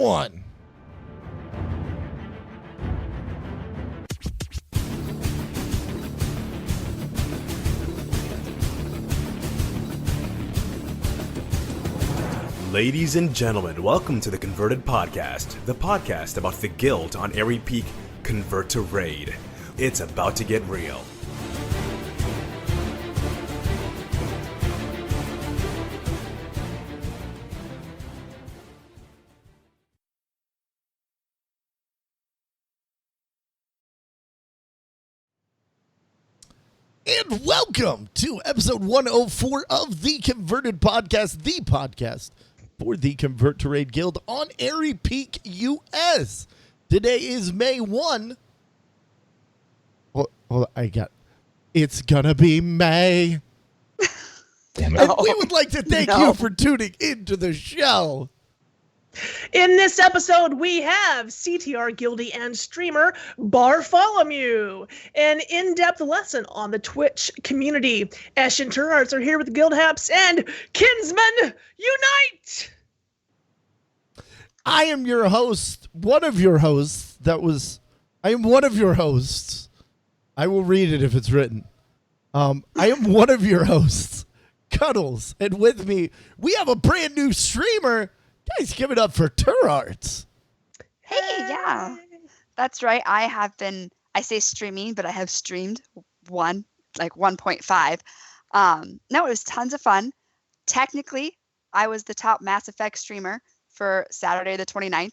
one. Ladies and gentlemen, welcome to the Converted Podcast, the podcast about the guild on Airy Peak Convert to Raid. It's about to get real. And welcome to episode 104 of the Converted Podcast, the podcast for the Convert to Raid Guild on Airy Peak, US. Today is May 1. It's gonna be May. Damn it. And we would like to thank you for tuning into the show. In this episode, we have CTR Guildie and streamer Bartholomew, an in-depth lesson on the Twitch community. Ash and Turarts are here with Guild Haps and Kinsmen Unite! I am your host, one of your hosts. I am one of your hosts. I will read it if it's written. I am one of your hosts, Cuddles, and with me, we have a brand new streamer. Guys, give it up for Turarts. Hey, yeah, that's right. I say streaming, but I have streamed 1.5. No, it was tons of fun. Technically, I was the top Mass Effect streamer for Saturday the 29th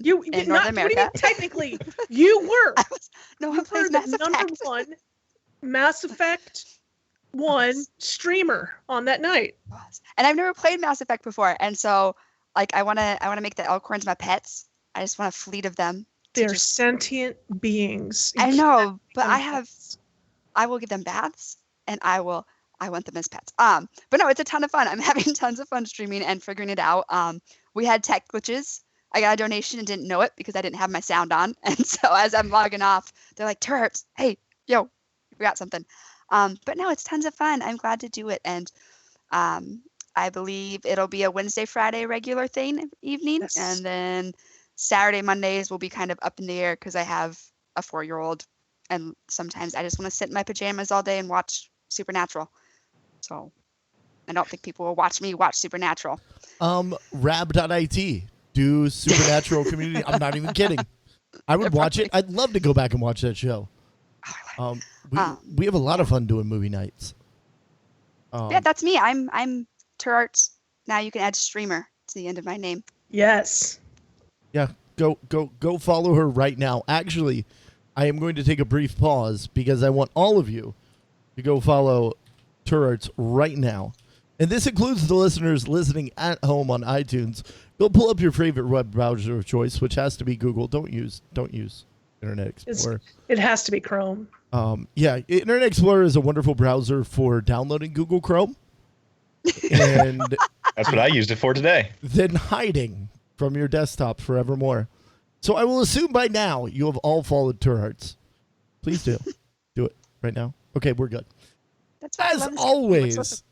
in North America. What do you mean, technically? You were. I You plays were Mass the number Effect. one Mass Effect 1 streamer on that night. And I've never played Mass Effect before, and so I want to make the Elkhorns my pets. I just want a fleet of them. They're sentient beings. I know, but them I will give them baths, and I want them as pets. But no, it's a ton of fun. I'm having tons of fun streaming and figuring it out. We had tech glitches. I got a donation and didn't know it because I didn't have my sound on. And so as I'm logging off, they're like, Turrets, hey, yo, we got something. But no, it's tons of fun. I'm glad to do it. And I believe it'll be a Wednesday, Friday regular evening. Yes. And then Saturday, Mondays will be kind of up in the air because I have a 4-year-old. And sometimes I just want to sit in my pajamas all day and watch Supernatural. So I don't think people will watch me watch Supernatural. Rab.it. Do Supernatural Community. I'm not even kidding. I would watch it. I'd love to go back and watch that show. We have a lot of fun doing movie nights. Yeah, that's me. I'm Turarts. Now you can add streamer to the end of my name. Yes. Yeah, go follow her right now. Actually, I am going to take a brief pause because I want all of you to go follow Turarts right now. And this includes the listeners listening at home on iTunes. Go pull up your favorite web browser of choice, which has to be Google. Don't use Internet Explorer. It has to be Chrome. Yeah, Internet Explorer is a wonderful browser for downloading Google Chrome. And That's what I used it for today. then hiding from your desktop forevermore. So I will assume by now you have all followed Turarts. Please do. Do it right now. Okay, we're good. That's why I As love this game. always,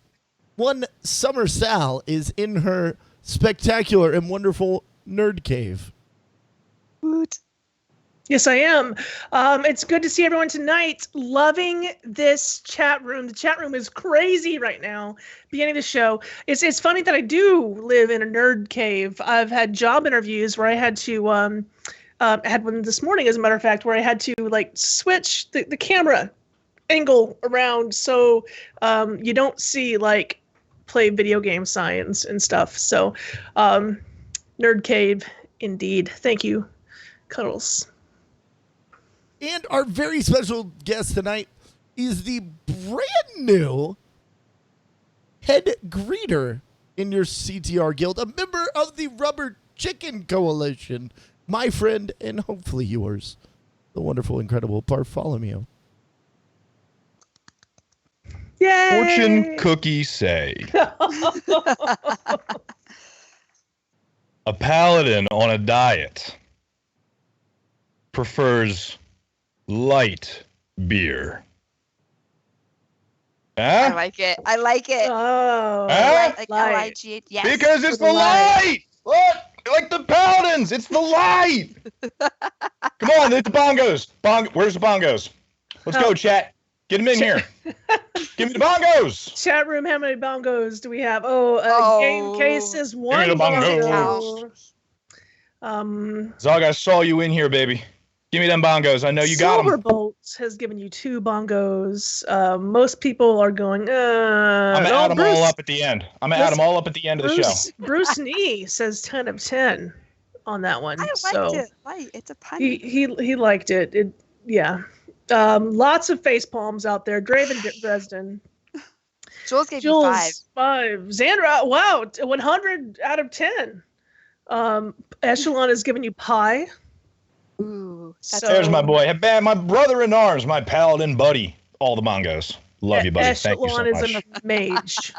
one Summer Sal is in her spectacular and wonderful nerd cave. Woot. Yes, I am. It's good to see everyone tonight. Loving this chat room. The chat room is crazy right now. Beginning of the show. It's funny that I do live in a nerd cave. I've had job interviews where I had to I had one this morning, as a matter of fact, where I had to switch the camera angle around so you don't see play video game signs and stuff. So nerd cave indeed. Thank you, Cuddles. And our very special guest tonight is the brand new head greeter in your CTR guild, a member of the Rubber Chicken Coalition, my friend and hopefully yours, the wonderful, incredible Bartholomew. Yay! Fortune cookie say. A paladin on a diet prefers light beer. I Huh? like it. I like it. Oh, Huh? Like light. L-I-G-H. Yes. Because it's For the the light. light! Look! Like the paladins! friends. It's the light. Come on, it's the bongos. Where's the bongos? Let's go, chat. Get them in here. Give me the bongos. Chat room, how many bongos do we have? Game case is me one the bongo. Zog, I saw you in here, baby. Give me them bongos. I know you got them. Silverbolt has given you 2 bongos. Most people are going, I'm gonna add them all up at the end. I'm gonna add them all up at the end of the show. Bruce Nee says 10 of 10 on that one. I liked it. Light. It's a pun. He liked it. Yeah. Lots of face palms out there. Draven Dresden. Jules gave you 5. 5. Xandra, wow, 100 out of 10. Echelon has given you pie. Ooh, that's There's my boy. Hey, my brother in arms, my paladin buddy. All the bongos. Love you, buddy. Thank you so Echelon much. is a mage.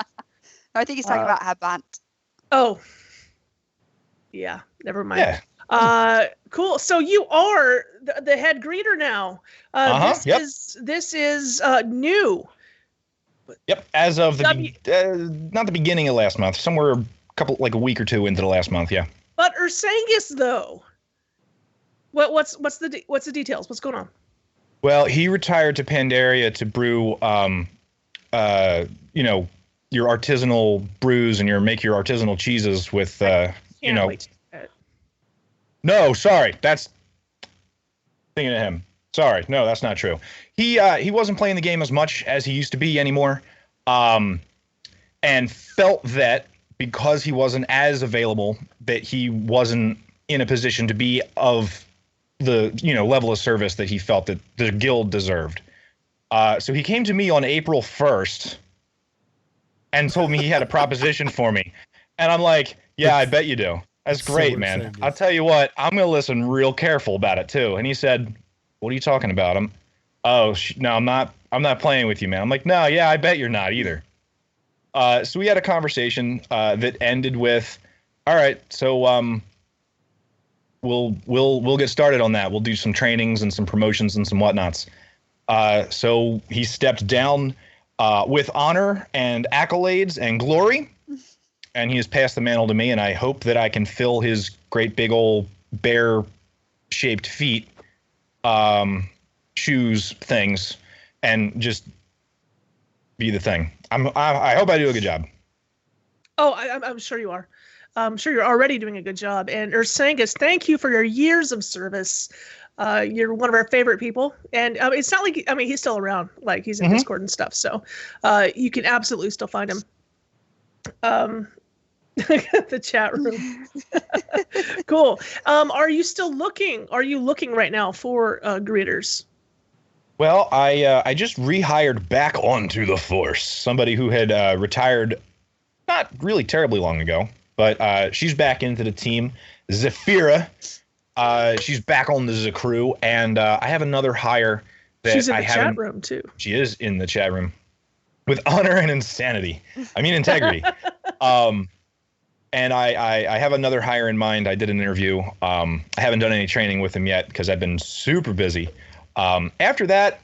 I think he's talking about Habant. Oh. Yeah, never mind. Yeah. Cool. So you are the head greeter now. This is new. Yep. As of not the beginning of last month, somewhere a week or 2 into the last month. Yeah. But Ursangus, though, what's the details? What's going on? Well, he retired to Pandaria to brew, your artisanal brews and make your artisanal cheeses with, Can't wait. No, sorry, that's thinking of him. Sorry, no, that's not true. He wasn't playing the game as much as he used to be anymore, and felt that because he wasn't as available, that he wasn't in a position to be of the level of service that he felt that the guild deserved. So he came to me on April 1st and told me he had a proposition for me, and I'm like, yeah, I bet you do. That's great, man. I'll tell you what, I'm gonna listen real careful about it too. And he said, "What are you talking about?" No, I'm not playing with you, man. I'm like, no, yeah, I bet you're not either. So we had a conversation that ended with, all right, so we'll get started on that. We'll do some trainings and some promotions and some whatnots. So he stepped down with honor and accolades and glory, and he has passed the mantle to me. And I hope that I can fill his great big old bear-shaped feet, shoes, things, and just be the thing. I hope I do a good job. Oh, I'm sure you are. I'm sure you're already doing a good job. And Ursangus, thank you for your years of service. You're one of our favorite people. And it's not like, he's still around. Like, he's in Discord and stuff. So you can absolutely still find him. The chat room. Cool. Are you still looking? Are you looking right now for greeters? Well, I just rehired back onto the force somebody who had retired not really terribly long ago, but she's back into the team. Zephyra, she's back on the Zakru, and I have another hire that she's in the chat room too. She is in the chat room with honor and integrity. And I have another hire in mind. I did an interview. I haven't done any training with him yet because I've been super busy. After that,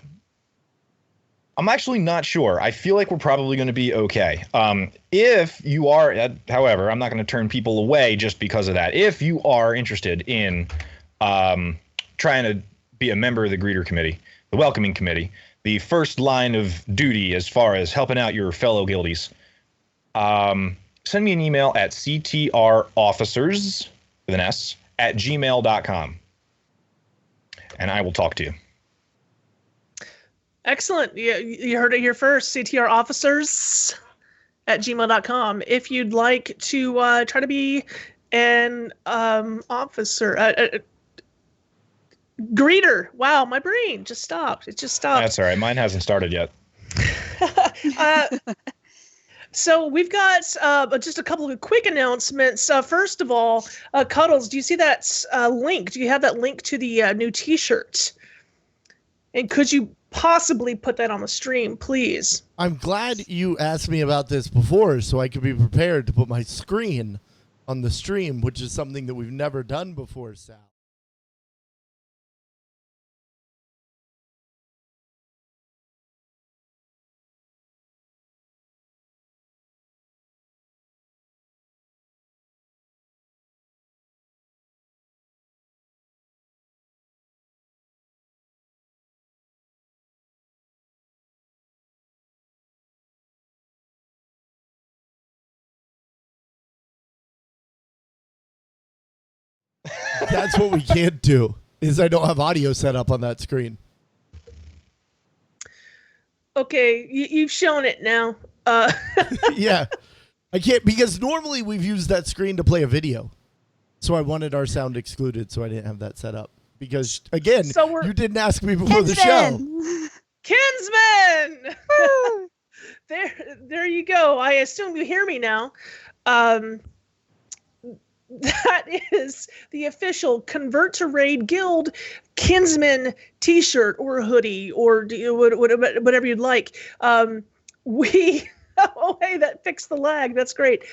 I'm actually not sure. I feel like we're probably going to be okay. If you are, however, I'm not going to turn people away just because of that. If you are interested in trying to be a member of the greeter committee, the welcoming committee, the first line of duty as far as helping out your fellow guildies, send me an email at ctrofficers, with an S, @gmail.com. And I will talk to you. Excellent. You heard it here first. ctrofficers@gmail.com. If you'd like to try to be an officer, greeter. Wow, my brain just stopped. It just stopped. That's all right. Mine hasn't started yet. So we've got just a couple of quick announcements. First of all, Cuddles, do you see that link? Do you have that link to the new T-shirt? And could you possibly put that on the stream, please? I'm glad you asked me about this before so I could be prepared to put my screen on the stream, which is something that we've never done before, Sal. That's what we can't do. Is I don't have audio set up on that screen. Okay, you've shown it now. Yeah, I can't because normally we've used that screen to play a video. So I wanted our sound excluded, so I didn't have that set up. Because again, you didn't ask me before the show. Kinsman! There you go. I assume you hear me now. That is the official Convert to Raid Guild Kinsman t-shirt or hoodie or whatever you'd like. Oh, hey, that fixed the lag. That's great.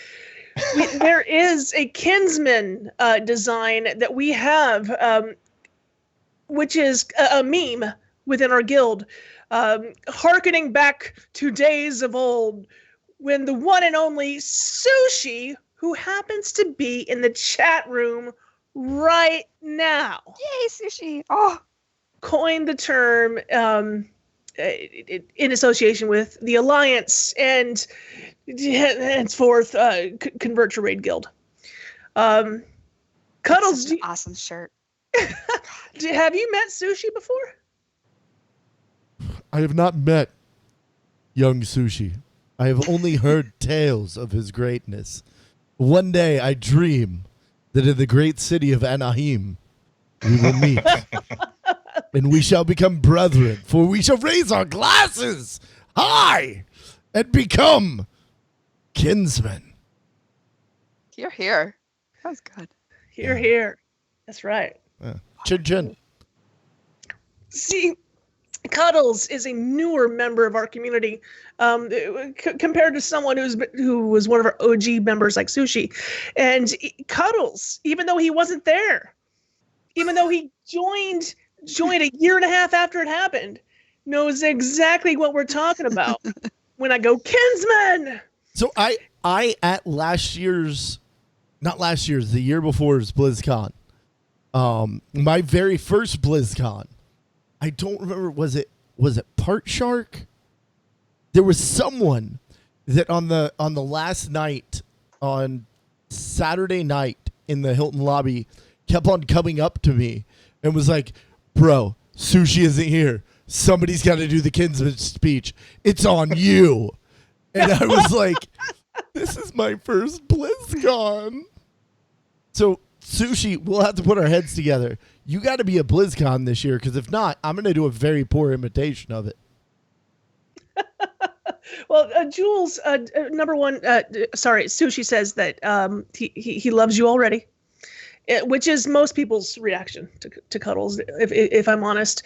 There is a Kinsman design that we have, which is a meme within our guild, hearkening back to days of old when the one and only Sushi, who happens to be in the chat room right now. Yay, Sushi. Oh, coined the term in association with the Alliance and henceforth Convert to Raid Guild. Cuddles, awesome shirt. Have you met Sushi before? I have not met young Sushi. I have only heard tales of his greatness. One day I dream that in the great city of Anaheim we will meet. And we shall become brethren, for we shall raise our glasses high and become kinsmen. You're here. That was good. Here. That's right. Chin chin. See, Cuddles is a newer member of our community compared to someone who was one of our OG members like Sushi. And Cuddles, even though he wasn't there, even though he joined a year and a half after it happened, knows exactly what we're talking about when I go, Kinsman! So I at the year before's BlizzCon, my very first BlizzCon, I don't remember, was it Part Shark? There was someone that on the last night, on Saturday night in the Hilton lobby, kept on coming up to me and was like, bro, Sushi isn't here. Somebody's got to do the Kinsman speech. It's on you. And I was like, this is my first BlizzCon. So, Sushi, we'll have to put our heads together. You got to be at BlizzCon this year, because if not, I'm going to do a very poor imitation of it. Well, Jules, number one, Sushi says that he loves you already, which is most people's reaction to Cuddles, if I'm honest.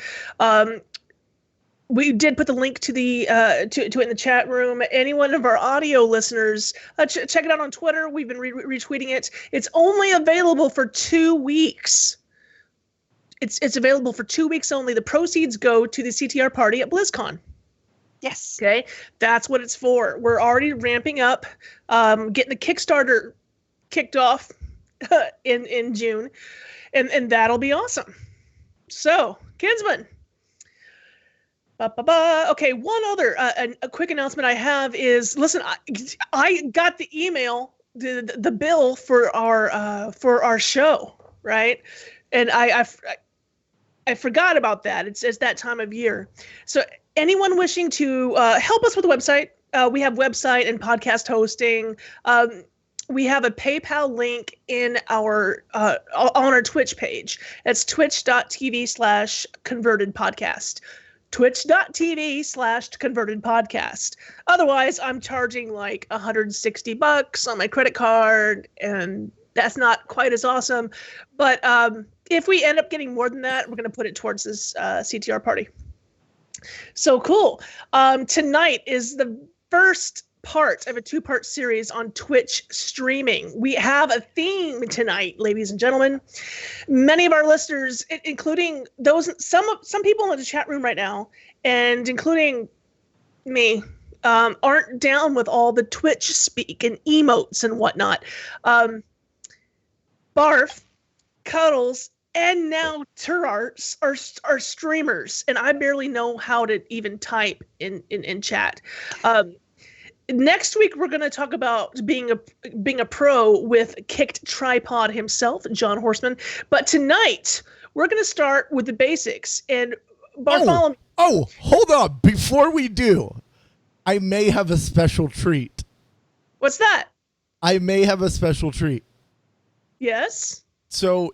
We did put the link to the to it in the chat room. Any one of our audio listeners, check it out on Twitter. We've been retweeting it. It's only available for 2 weeks. It's available for 2 weeks only. The proceeds go to the CTR party at BlizzCon. Yes. Okay, that's what it's for. We're already ramping up, getting the Kickstarter kicked off in June, and that'll be awesome. So, Kinsman. Okay, one other a quick announcement I have is, listen, I got the email, the bill for our show, right? And I forgot about that. It's that time of year. So anyone wishing to help us with the website, we have website and podcast hosting. We have a PayPal link in our on our Twitch page. That's twitch.tv/convertedpodcast. twitch.tv/convertedpodcast. Otherwise, I'm charging like $160 on my credit card, and that's not quite as awesome. But if we end up getting more than that, we're going to put it towards this CTR party. So cool. Tonight is the first part of a 2-part series on Twitch streaming. We have a theme tonight, ladies and gentlemen. Many of our listeners, including those, some people in the chat room right now, and including me, aren't down with all the Twitch speak and emotes and whatnot. Barf, Cuddles, and now Turarts are streamers, and I barely know how to even type in chat. Next week we're going to talk about being a pro with Kicked Tripod himself, John Horseman. But tonight we're going to start with the basics. And Bartholomew. Oh, hold on. Before we do, I may have a special treat. What's that? I may have a special treat. Yes. So,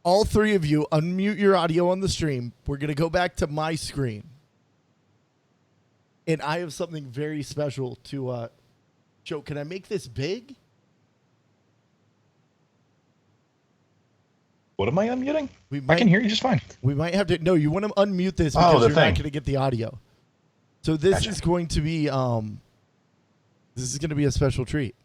all three of you, unmute your audio on the stream. We're going to go back to my screen. And I have something very special to show. Can I make this big? What am I unmuting? We I can hear you just fine. We might have to. No, you want to unmute this because the you're thing. not going to get the audio. So this Gotcha. is going to be this is going to be a special treat.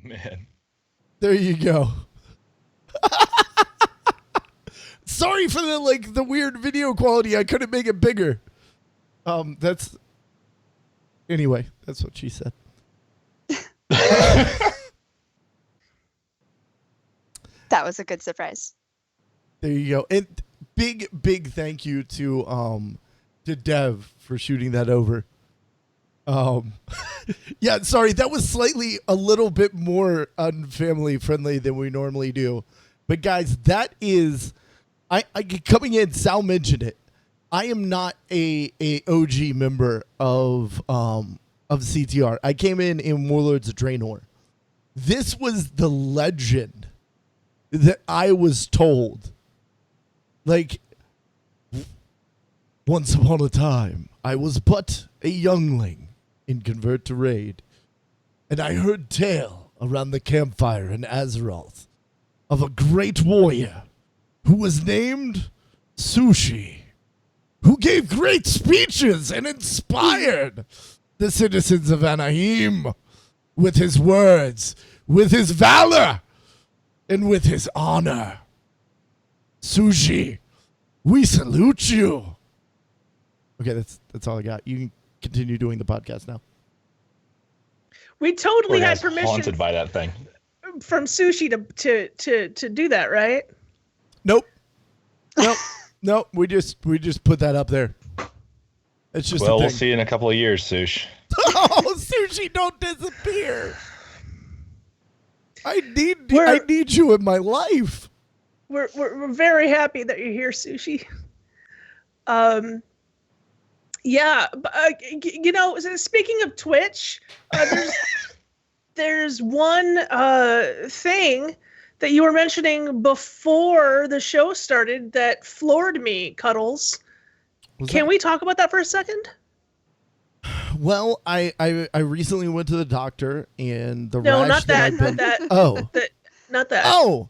Man. There you go. Sorry for the weird video quality. I couldn't make it bigger. Anyway, that's what she said. That was a good surprise. There you go. And big thank you to Dev for shooting that over. Yeah, sorry, that was slightly a little bit more unfamily friendly than we normally do. But guys, that is I coming in, Sal mentioned it. I am not a OG member of CTR. I came in Warlords of Draenor. This was the legend that I was told. Like, once upon a time, I was but a youngling in Convert to Raid, and I heard tale around the campfire in Azeroth of a great warrior who was named Sushi, who gave great speeches and inspired the citizens of Anaheim with his words, with his valor, and with his honor. Sushi, we salute you. Okay, that's all I got. You can continue doing the podcast now. We totally Poor had guy's permission haunted by that thing. from Sushi to do that, right? Nope. Nope. We just put that up there. It's just Well, a we'll thing. see you in a couple of years, Sush. Oh, Sushi, don't disappear. I need you in my life. We're very happy that you're here, Sushi. Yeah, you know, speaking of Twitch, there's one thing that you were mentioning before the show started that floored me, Cuddles. Can we talk about that for a second? Well, I recently went to the doctor, and the No, rash not that. I've been- Not that. Oh, Not that. oh,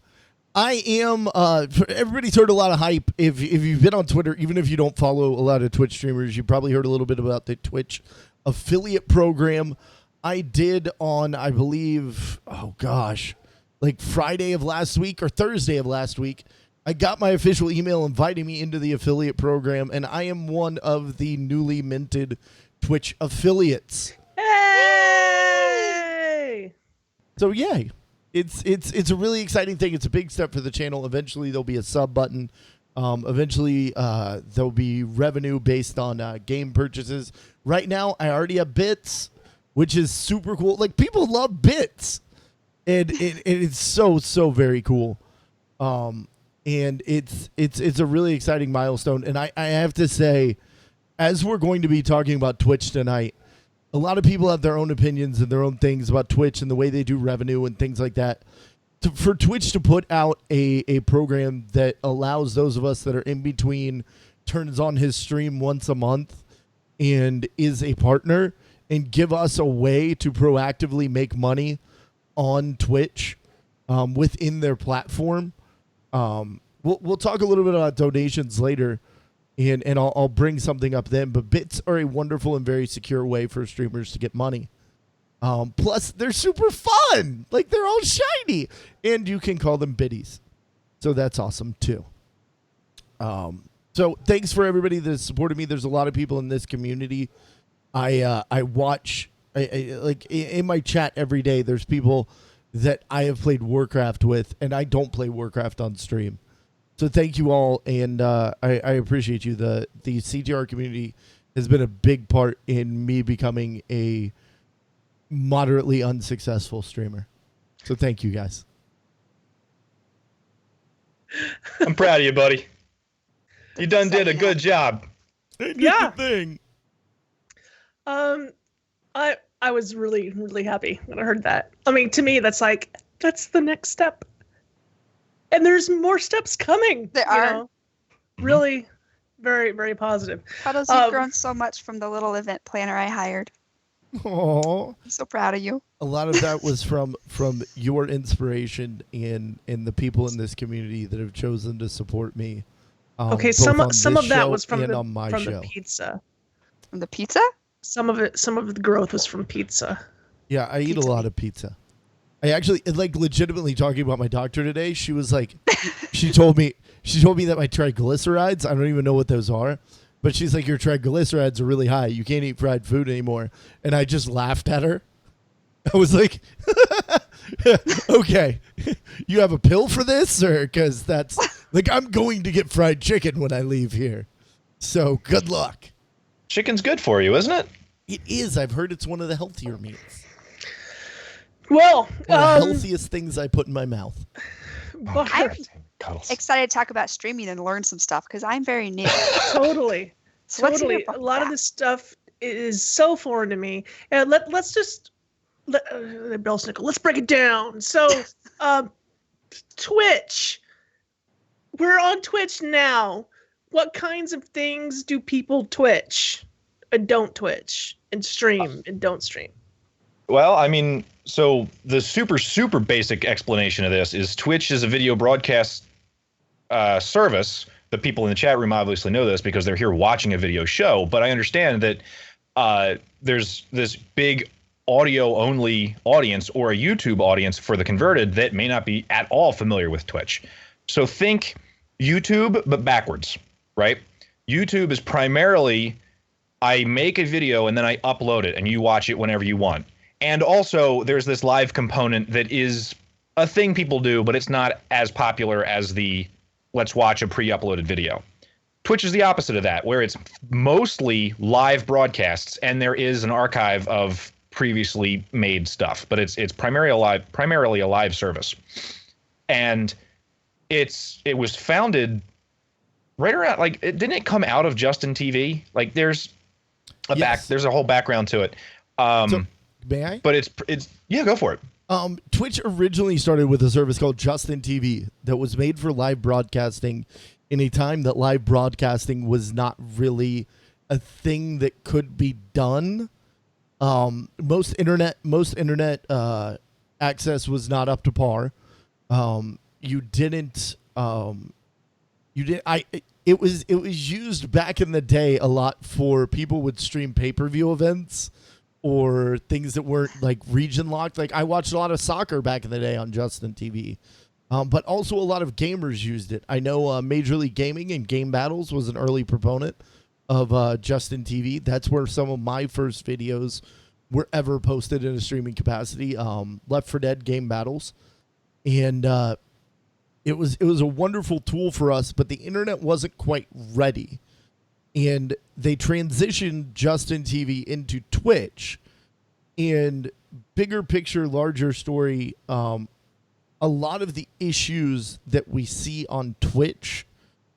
I am. Everybody's heard a lot of hype. If you've been on Twitter, even if you don't follow a lot of Twitch streamers, you probably heard a little bit about the Twitch affiliate program I did on, I believe, oh gosh, like Friday of last week or Thursday of last week. I got my official email inviting me into the affiliate program, and I am one of the newly minted Twitch affiliates. Hey! So yay. It's a really exciting thing. It's a big step for the channel. Eventually there'll be a sub button. Eventually there'll be revenue based on game purchases. Right now I already have bits, which is super cool. Like, people love bits. And it's so very cool. And it's a really exciting milestone. And I have to say, as we're going to be talking about Twitch tonight, a lot of people have their own opinions and their own things about Twitch and the way they do revenue and things like that. For Twitch to put out a program that allows those of us that are in between, turns on his stream once a month and is a partner, and give us a way to proactively make money on Twitch within their platform. We'll talk a little bit about donations later, and I'll bring something up then. But bits are a wonderful and very secure way for streamers to get money. Plus, they're super fun. Like, they're all shiny. And you can call them biddies. So that's awesome, too. So thanks for everybody that supported me. There's a lot of people in this community. I watch, like, in my chat every day, there's people that I have played Warcraft with, and I don't play Warcraft on stream. So thank you all, and I appreciate you. The CTR community has been a big part in me becoming a moderately unsuccessful streamer. So thank you, guys. I'm proud of you, buddy. You done did a good job. Yeah. Thing. I was really, really happy when I heard that. I mean, to me, that's the next step. And there's more steps coming. There are. Mm-hmm. Really, very, very positive. Cuddles, you've grown so much from the little event planner I hired. Aww. I'm so proud of you. A lot of that was from your inspiration and the people in this community that have chosen to support me. Okay, both some on of this that show was from and on my show. the pizza. From the pizza? Some of the growth was from pizza. Yeah, I eat a lot of pizza. I actually, like, legitimately talking about my doctor today. She was like, she told me that my triglycerides, I don't even know what those are, but she's like, your triglycerides are really high. You can't eat fried food anymore. And I just laughed at her. I was like, okay, you have a pill for this? Or because that's like, I'm going to get fried chicken when I leave here. So good luck. Chicken's good for you, isn't it? It is. I've heard it's one of the healthier meats. Well, One of the healthiest things I put in my mouth. but- I'm Cuddles. excited to talk about streaming and learn some stuff because I'm very new. totally. So let's hear Totally. about A lot of that. this stuff is so foreign to me. Let's just Bill Snickle. Let's break it down. So, Twitch. We're on Twitch now. What kinds of things do people Twitch and don't Twitch and stream and don't stream? Well, I mean, so the super basic explanation of this is Twitch is a video broadcast service. The people in the chat room obviously know this because they're here watching a video show. But I understand that there's this big audio-only audience or a YouTube audience for the converted that may not be at all familiar with Twitch. So think YouTube, but backwards, right? YouTube is primarily I make a video and then I upload it and you watch it whenever you want. And also there's this live component that is a thing people do, but it's not as popular as the let's watch a pre-uploaded video. Twitch is the opposite of that, where it's mostly live broadcasts and there is an archive of previously made stuff, but it's primarily a live service. And it was founded right around, like, didn't it come out of Justin TV? Like there's there's a whole background to it. So, may I? But it's yeah, go for it. Twitch originally started with a service called Justin TV that was made for live broadcasting in a time that live broadcasting was not really a thing that could be done. Most internet access was not up to par. It was used back in the day a lot for people would stream pay-per-view events or things that weren't like region locked. Like I watched a lot of soccer back in the day on Justin TV. But also a lot of gamers used it. I know Major League Gaming and Game Battles was an early proponent of Justin TV. That's where some of my first videos were ever posted in a streaming capacity. Left 4 Dead Game Battles. And it was a wonderful tool for us, but the internet wasn't quite ready. And they transitioned Justin TV into Twitch. And bigger picture, larger story, a lot of the issues that we see on Twitch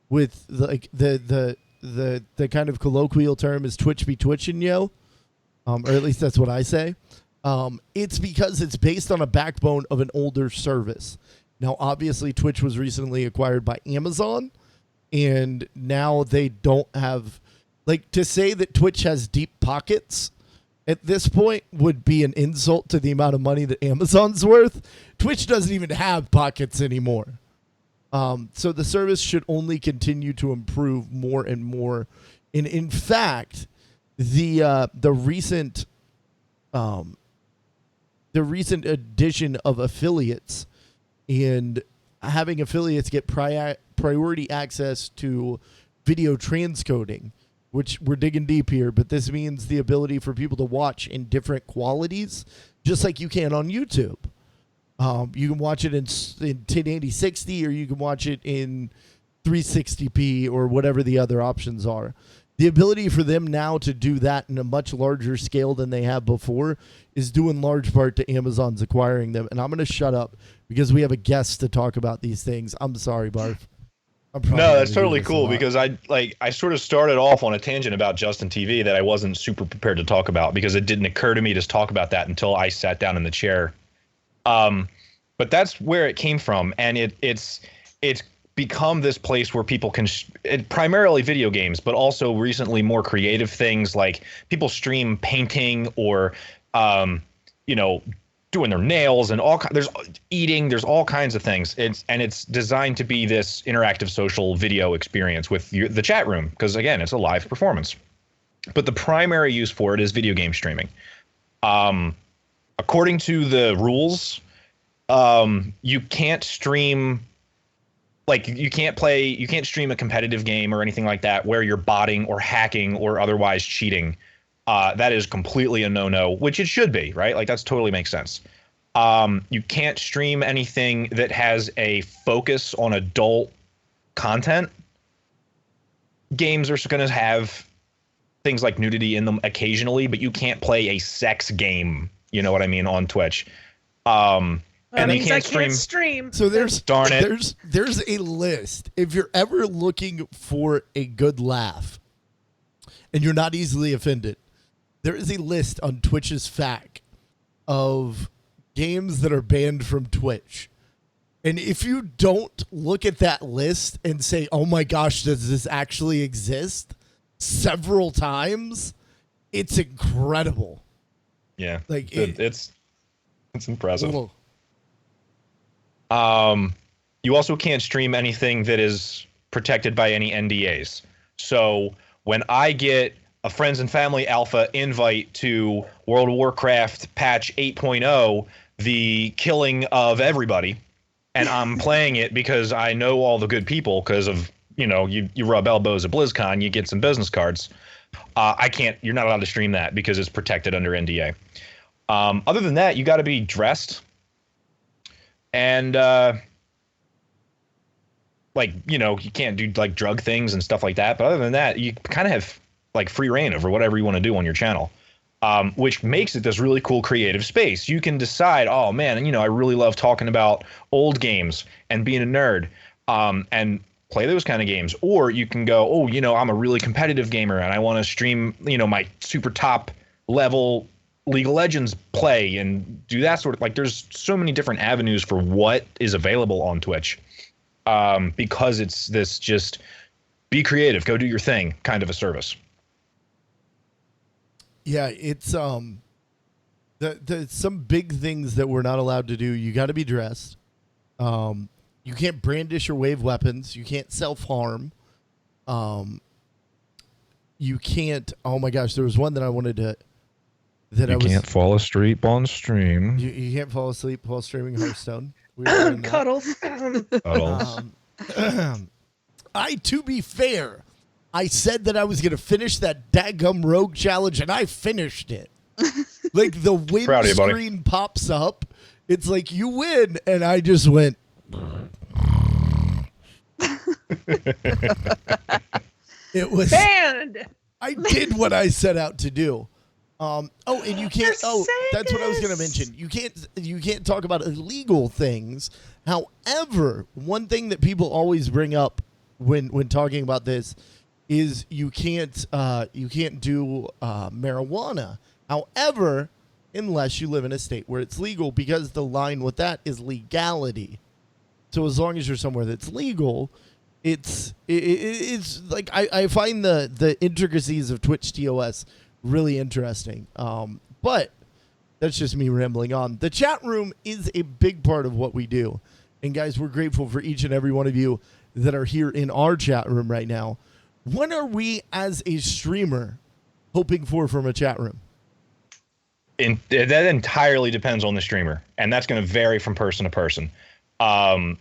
with the kind of colloquial term is Twitch be twitching, yo. or at least that's what I say. It's because it's based on a backbone of an older service. Now, obviously, Twitch was recently acquired by Amazon, and now they don't have, like, to say that Twitch has deep pockets at this point would be an insult to the amount of money that Amazon's worth. Twitch doesn't even have pockets anymore. So the service should only continue to improve more and more. And in fact, the recent addition of affiliates and having affiliates get priority access to video transcoding, which we're digging deep here, but this means the ability for people to watch in different qualities, just like you can on YouTube. You can watch it in 1080-60, or you can watch it in 360p, or whatever the other options are. The ability for them now to do that in a much larger scale than they have before is due in large part to Amazon's acquiring them. And I'm going to shut up because we have a guest to talk about these things. I'm sorry, Barf. No, that's totally cool because I sort of started off on a tangent about Justin TV that I wasn't super prepared to talk about because it didn't occur to me to talk about that until I sat down in the chair. But that's where it came from, and it's become this place where people can primarily video games, but also recently more creative things like people stream painting or doing their nails and there's eating, there's all kinds of things. It's designed to be this interactive social video experience with the chat room because again, it's a live performance. But the primary use for it is video game streaming. According to the rules, you can't stream. Like you can't stream a competitive game or anything like that where you're botting or hacking or otherwise cheating. That is completely a no-no, which it should be, right? Like that's totally makes sense. You can't stream anything that has a focus on adult content. Games are going to have things like nudity in them occasionally, but you can't play a sex game, you know what I mean, on Twitch. That and means you I can't can't stream. So there's Darn it. There's a list. If you're ever looking for a good laugh and you're not easily offended, there is a list on Twitch's FAQ of games that are banned from Twitch. And if you don't look at that list and say, oh my gosh, does this actually exist several times, it's incredible. Yeah. Like it's impressive. Little. You also can't stream anything that is protected by any NDAs. So when I get a friends and family alpha invite to World of Warcraft patch 8.0, the killing of everybody, and I'm playing it because I know all the good people because of, you rub elbows at BlizzCon, you get some business cards. You're not allowed to stream that because it's protected under NDA. Other than that, you got to be dressed and you can't do like drug things and stuff like that. But other than that, you kind of have like free reign over whatever you want to do on your channel, which makes it this really cool creative space. You can decide, oh man, I really love talking about old games and being a nerd, and play those kind of games. Or you can go, oh, I'm a really competitive gamer and I want to stream, my super top level League of Legends play and do that sort of, like, there's so many different avenues for what is available on Twitch, because it's this just be creative, go do your thing kind of a service. Yeah, it's there's some big things that we're not allowed to do. You got to be dressed. You can't brandish or wave weapons. You can't self-harm. You can't. Oh my gosh, there was one that I wanted to. You can't fall asleep on stream. You can't fall asleep while streaming Hearthstone. Cuddles. To be fair, I said that I was going to finish that daggum rogue challenge, and I finished it. Like, the win screen pops up. It's like, you win, and I just went. It was banned. I did what I set out to do. And you can't. That's what I was going to mention. You can't talk about illegal things. However, one thing that people always bring up when talking about this is you can't do marijuana However, unless you live in a state where it's legal, because the line with that is legality. So as long as you're somewhere that's legal, it's like I find the intricacies of Twitch TOS really interesting. But that's just me rambling on. The chat room is a big part of what we do. And guys, we're grateful for each and every one of you that are here in our chat room right now. What are we as a streamer hoping for from a chat room? That entirely depends on the streamer, and that's going to vary from person to person.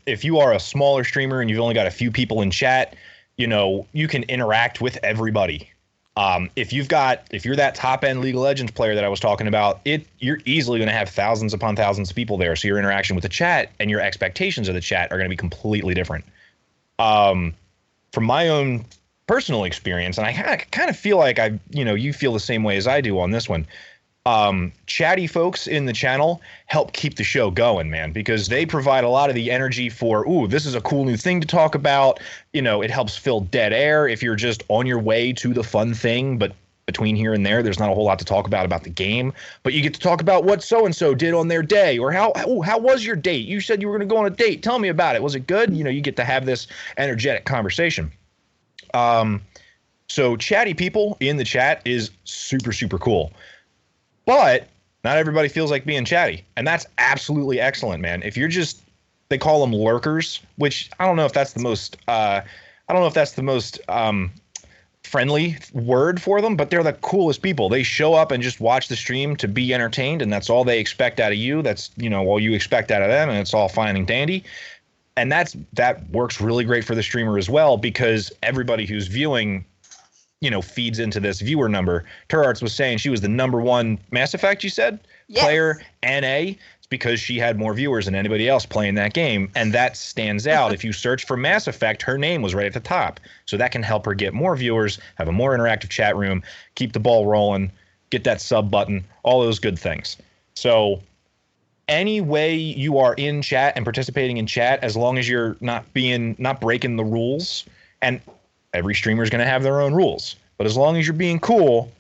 If you are a smaller streamer and you've only got a few people in chat, you can interact with everybody. If you're that top end League of Legends player that I was talking about, you're easily going to have thousands upon thousands of people there. So your interaction with the chat and your expectations of the chat are going to be completely different. From my own personal experience, and I kind of feel like you feel the same way as I do on this one. Chatty folks in the channel help keep the show going, man, because they provide a lot of the energy for, this is a cool new thing to talk about. It helps fill dead air if you're just on your way to the fun thing, but between here and there's not a whole lot to talk about the game, but you get to talk about what so-and-so did on their day, or how was your date? You said you were going to go on a date. Tell me about it. Was it good? You get to have this energetic conversation. So chatty people in the chat is super, super cool. But not everybody feels like being chatty, and that's absolutely excellent, man. If you're they call them lurkers, which I don't know if that's the most friendly word for them, but they're the coolest people. They show up and just watch the stream to be entertained, and that's all they expect out of you. That's all you expect out of them, and it's all fine and dandy. And that works really great for the streamer as well, because everybody who's viewing feeds into this viewer number. Turarts was saying she was the #1 Mass Effect, you said? Yes. Player NA. It's because she had more viewers than anybody else playing that game, and that stands out. If you search for Mass Effect, her name was right at the top. So that can help her get more viewers, have a more interactive chat room, keep the ball rolling, get that sub button, all those good things. So any way you are in chat and participating in chat, as long as you're not breaking the rules, and every streamer is going to have their own rules. But as long as you're being cool,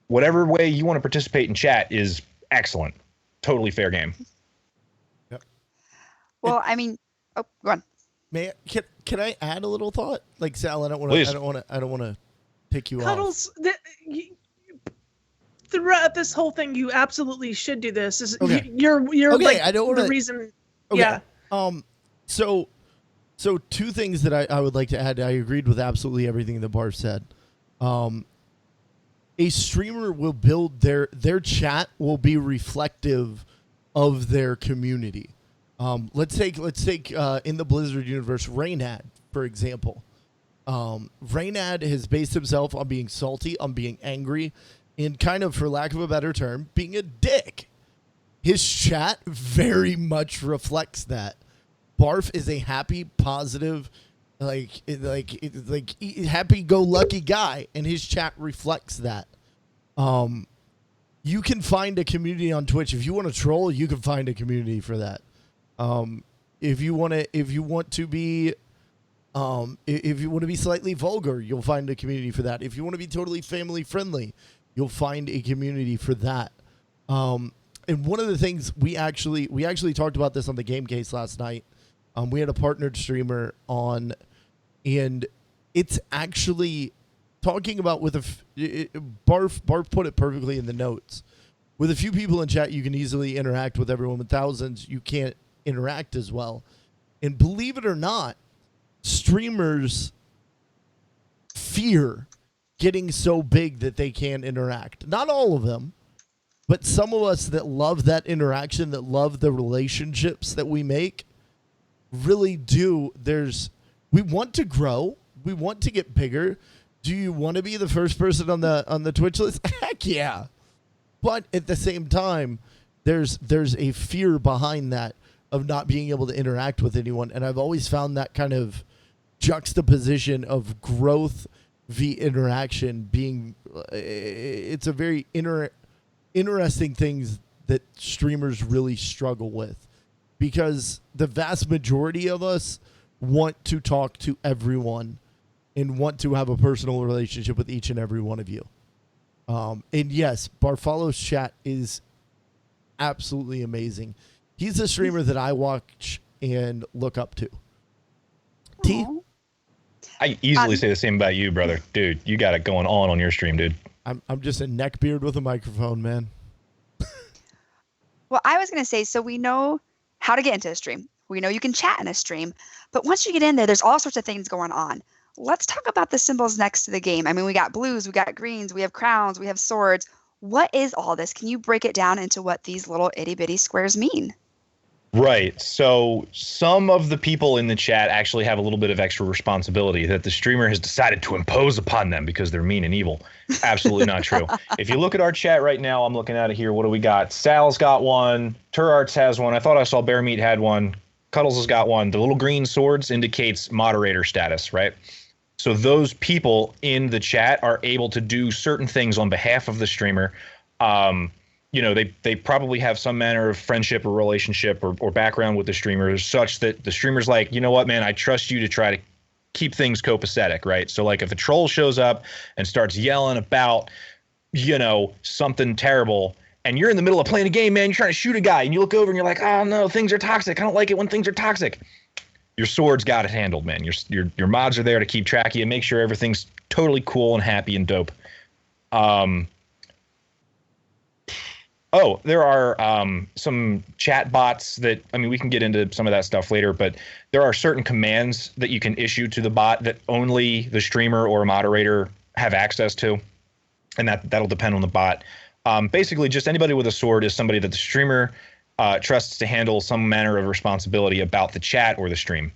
whatever way you want to participate in chat is excellent. Totally fair game. Yep. Well, go on. Can I add a little thought? Like, Sal, I don't want to take you Cuddles, throughout this whole thing, you absolutely should do this. Okay. You're okay, like I don't wanna, the reason. Okay. Yeah. So two things that I would like to add. I agreed with absolutely everything that Barf said. A streamer will build their chat will be reflective of their community. Let's take in the Blizzard universe, Reynad, for example. Reynad has based himself on being salty, on being angry, and kind of, for lack of a better term, being a dick. His chat very much reflects that. Barf is a happy, positive, happy-go-lucky guy, and his chat reflects that. You can find a community on Twitch. If you want to troll, you can find a community for that. If you want to be slightly vulgar, you'll find a community for that. If you want to be totally family friendly, you'll find a community for that. And one of the things we actually talked about this on the Game Case last night. We had a partnered streamer on, and it's actually talking about Barf put it perfectly in the notes. With a few people in chat, you can easily interact with everyone. With thousands, you can't interact as well. And believe it or not, streamers fear getting so big that they can't interact. Not all of them, but some of us that love that interaction, that love the relationships that we make, really do. We want to grow. We want to get bigger. Do you want to be the first person on the Twitch list? Heck yeah. But at the same time, there's a fear behind that of not being able to interact with anyone. And I've always found that kind of juxtaposition of growth via interaction being it's a very interesting things that streamers really struggle with, because the vast majority of us want to talk to everyone and want to have a personal relationship with each and every one of you. And yes, Barfalo's chat is absolutely amazing. He's a streamer that I watch and look up to. T? Aw. I easily say the same about you, brother. Dude, you got it going on your stream, dude. I'm just a neckbeard with a microphone, man. Well, I was going to say, so we know how to get into a stream. We know you can chat in a stream. But once you get in there, there's all sorts of things going on. Let's talk about the symbols next to the game. I mean, we got blues, we got greens, we have crowns, we have swords. What is all this? Can you break it down into what these little itty bitty squares mean? Right. So some of the people in the chat actually have a little bit of extra responsibility that the streamer has decided to impose upon them because they're mean and evil. Absolutely not true. If you look at our chat right now, I'm looking at it here. What do we got? Sal's got one. Turarts has one. I thought I saw Bear Meat had one. Cuddles has got one. The little green swords indicates moderator status, right? So those people in the chat are able to do certain things on behalf of the streamer. You know, they probably have some manner of friendship or relationship or background with the streamer such that the streamer's like, you know what, man, I trust you to try to keep things copacetic, right? So like if a troll shows up and starts yelling about, you know, something terrible and you're in the middle of playing a game, man, you're trying to shoot a guy and you look over and you're like, oh no, things are toxic. I don't like it when things are toxic. Your sword's got it handled, man. Your mods are there to keep track of you, make sure everything's totally cool and happy and dope. Oh, there are some chat bots that, I mean, we can get into some of that stuff later, but there are certain commands that you can issue to the bot that only the streamer or moderator have access to, and that'll depend on the bot. Basically, just anybody with a sword is somebody that the streamer trusts to handle some manner of responsibility about the chat or the stream.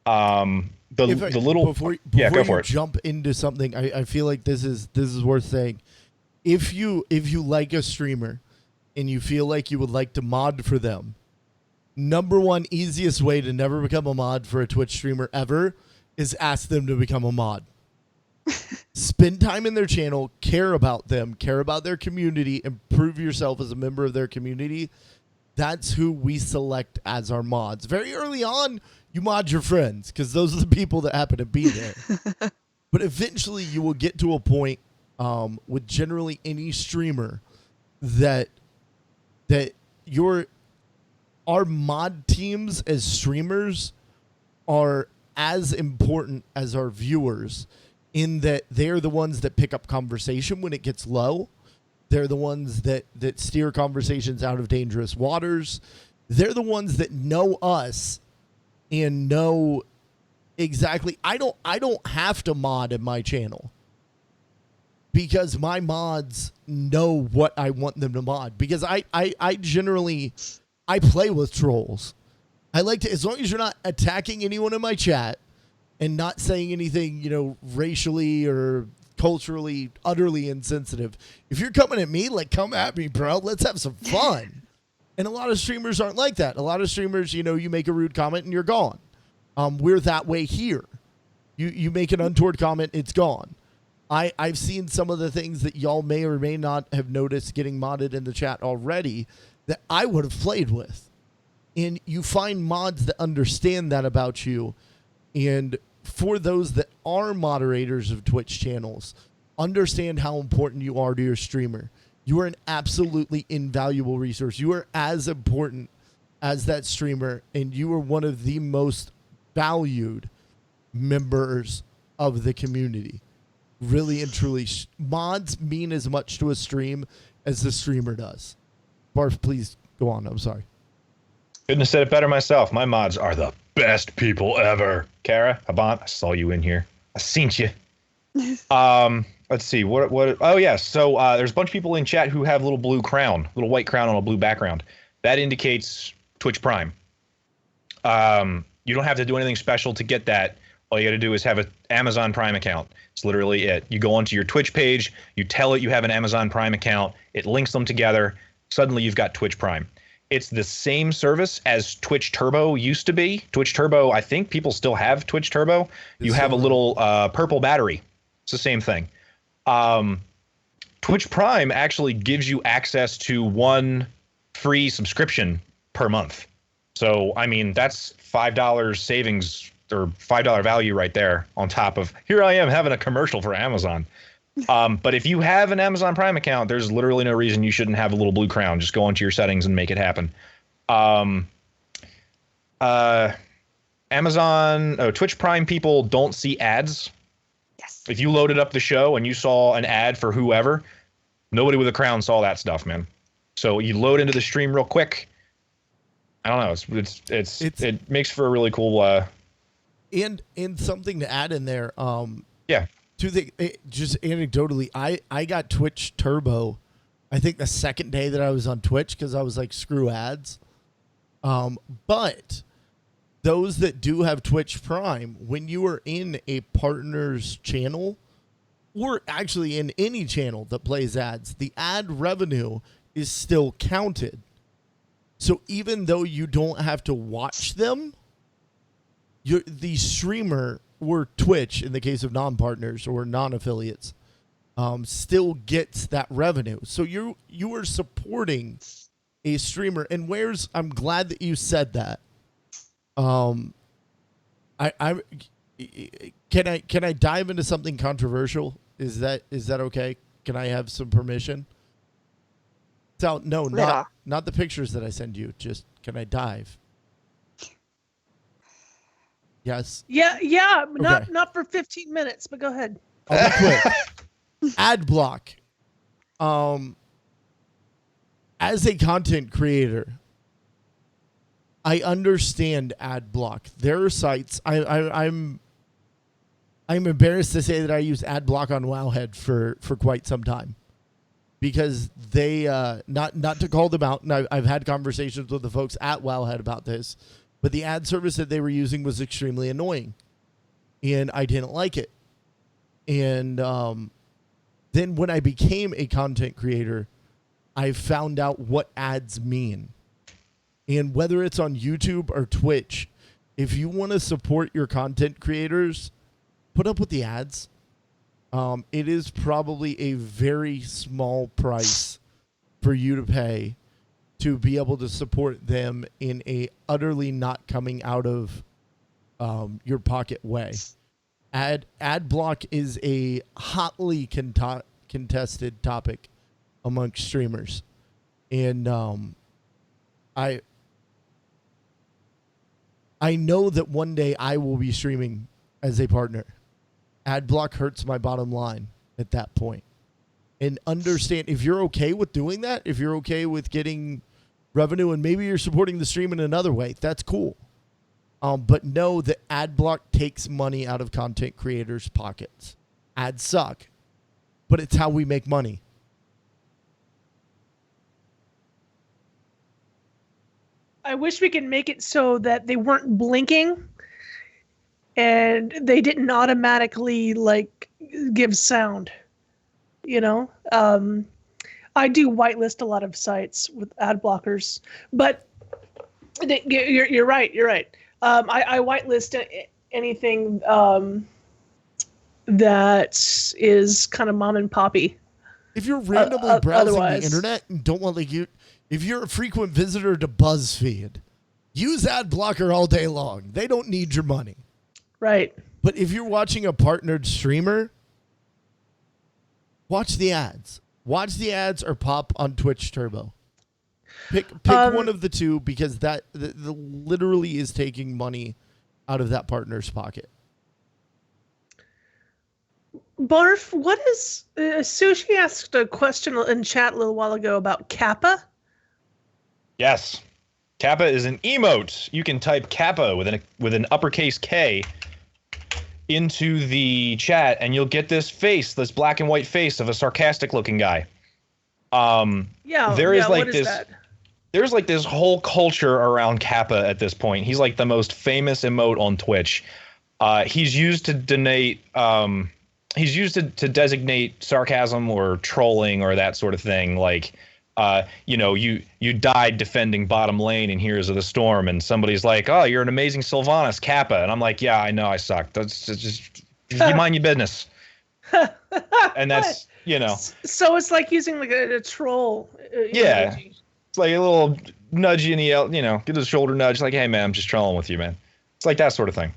Before go for it. Jump into something, I feel like this is worth saying. If you like a streamer and you feel like you would like to mod for them, number one easiest way to never become a mod for a Twitch streamer ever is ask them to become a mod. Spend time in their channel, care about them, care about their community, and prove yourself as a member of their community. That's who we select as our mods. Very early on, you mod your friends because those are the people that happen to be there. But eventually you will get to a point with generally any streamer that our mod teams as streamers are as important as our viewers in that they're the ones that pick up conversation when it gets low. They're the ones that steer conversations out of dangerous waters. They're the ones that know us and know exactly. I don't have to mod in my channel because my mods know what I want them to mod. Because I generally play with trolls. I like to, as long as you're not attacking anyone in my chat and not saying anything, you know, racially or culturally utterly insensitive. If you're coming at me, like, come at me, bro. Let's have some fun. And a lot of streamers aren't like that. A lot of streamers, you know, you make a rude comment and you're gone. We're that way here. You make an untoward comment, it's gone. I've seen some of the things that y'all may or may not have noticed getting modded in the chat already that I would have played with. And you find mods that understand that about you. And for those that are moderators of Twitch channels, understand how important you are to your streamer. You are an absolutely invaluable resource. You are as important as that streamer, and you are one of the most valued members of the community. Really and truly, mods mean as much to a stream as the streamer does. Barf, please go on. I'm sorry. Couldn't have said it better myself. My mods are the best people ever. Kara, Avant, I saw you in here. I seen you. Let's see. What? Oh, yeah. So there's a bunch of people in chat who have little blue crown, little white crown on a blue background. That indicates Twitch Prime. You don't have to do anything special to get that. All you got to do is have an Amazon Prime account. It's literally it. You go onto your Twitch page, you tell it you have an Amazon Prime account, it links them together. Suddenly you've got Twitch Prime. It's the same service as Twitch Turbo used to be. Twitch Turbo, I think people still have Twitch Turbo. You have a little purple battery. It's the same thing. Twitch Prime actually gives you access to one free subscription per month. So, I mean, that's $5 savings or $5 value right there on top of, here I am having a commercial for Amazon. But if you have an Amazon Prime account, there's literally no reason you shouldn't have a little blue crown. Just go into your settings and make it happen. Twitch Prime people don't see ads. Yes. If you loaded up the show and you saw an ad for whoever, nobody with a crown saw that stuff, man. So you load into the stream real quick. I don't know. It makes for a really cool. And something to add in there. Yeah. Just anecdotally, I got Twitch Turbo, I think the second day that I was on Twitch because I was like, screw ads. But those that do have Twitch Prime, when you are in a partner's channel, or actually in any channel that plays ads, the ad revenue is still counted. So even though you don't have to watch them, the streamer or Twitch, in the case of non-partners or non-affiliates, still gets that revenue. So you are supporting a streamer. And I'm glad that you said that. Can I dive into something controversial? Is that okay? Can I have some permission? So no, not the pictures that I send you. Just can I dive? Yes. Yeah. Okay. Not for 15 minutes, but go ahead. I'll be quick. Ad block. As a content creator, I understand ad block. There are sites. I'm embarrassed to say that I use ad block on Wowhead for quite some time, because they not to call them out, and I've had conversations with the folks at Wowhead about this, but the ad service that they were using was extremely annoying, and I didn't like it. And then when I became a content creator, I found out what ads mean. And whether it's on YouTube or Twitch, if you want to support your content creators, put up with the ads. It is probably a very small price for you to pay to be able to support them in a utterly not coming out of your pocket way. Ad block is a hotly contested topic amongst streamers. And I know that one day I will be streaming as a partner. Ad block hurts my bottom line at that point. And understand, if you're okay with doing that, if you're okay with getting revenue and maybe you're supporting the stream in another way, that's cool. But know that ad block takes money out of content creators' pockets. Ads suck, but it's how we make money. I wish we could make it so that they weren't blinking and they didn't automatically like give sound. You know, I do whitelist a lot of sites with ad blockers, but you're right. You're right. I whitelist anything that is kind of mom and poppy. If you're randomly browsing the internet and don't want if you're a frequent visitor to BuzzFeed, use ad blocker all day long. They don't need your money. Right. But if you're watching a partnered streamer, watch the ads. Watch the ads or pop on Twitch Turbo. Pick one of the two, because that literally is taking money out of that partner's pocket. Barf, what is... Sushi asked a question in chat a little while ago about Kappa. Yes. Kappa is an emote. You can type Kappa with an uppercase K into the chat, and you'll get this face, this black and white face of a sarcastic looking guy. There's like this whole culture around Kappa at this point. He's like the most famous emote on Twitch. He's used to designate sarcasm or trolling or that sort of thing. Like, you died defending bottom lane in Heroes of the Storm, and somebody's like, "Oh, you're an amazing Sylvanas, Kappa," and I'm like, "Yeah, I know, I suck. That's just you mind your business." And that's So it's like using like a troll. Yeah, emoji. it's like a little nudge in the get a shoulder nudge, like, "Hey man, I'm just trolling with you, man." It's like that sort of thing.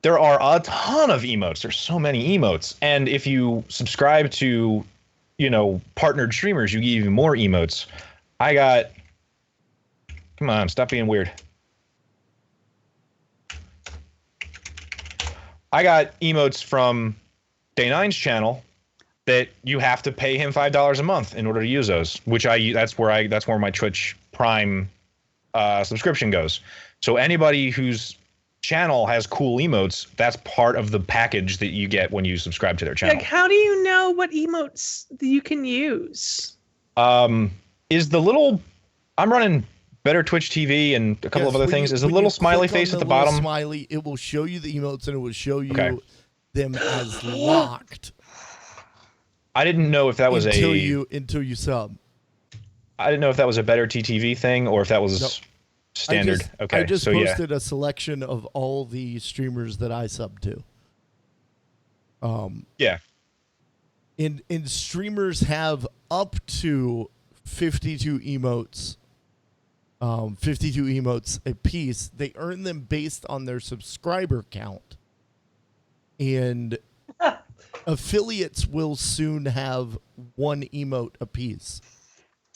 there are a ton of emotes. There's so many emotes. And if you subscribe to, partnered streamers, you get even more emotes. Come on, stop being weird. I got emotes from Day 9's channel that you have to pay him $5 a month in order to use those, which that's where my Twitch Prime subscription goes. So anybody whose channel has cool emotes, that's part of the package that you get when you subscribe to their channel. Like, how do you know what emotes that you can use? Is the little, I'm running Better Twitch TV and a couple of other things. Is a little smiley face at the bottom? Smiley, it will show you the emotes and it will show you them as locked. I didn't know if that was until you sub. I didn't know if that was a Better TTV thing or if that was standard. I just posted a selection of all the streamers that I sub to. Yeah. And streamers have up to 52 emotes. 52 emotes a piece. They earn them based on their subscriber count. And affiliates will soon have one emote a piece.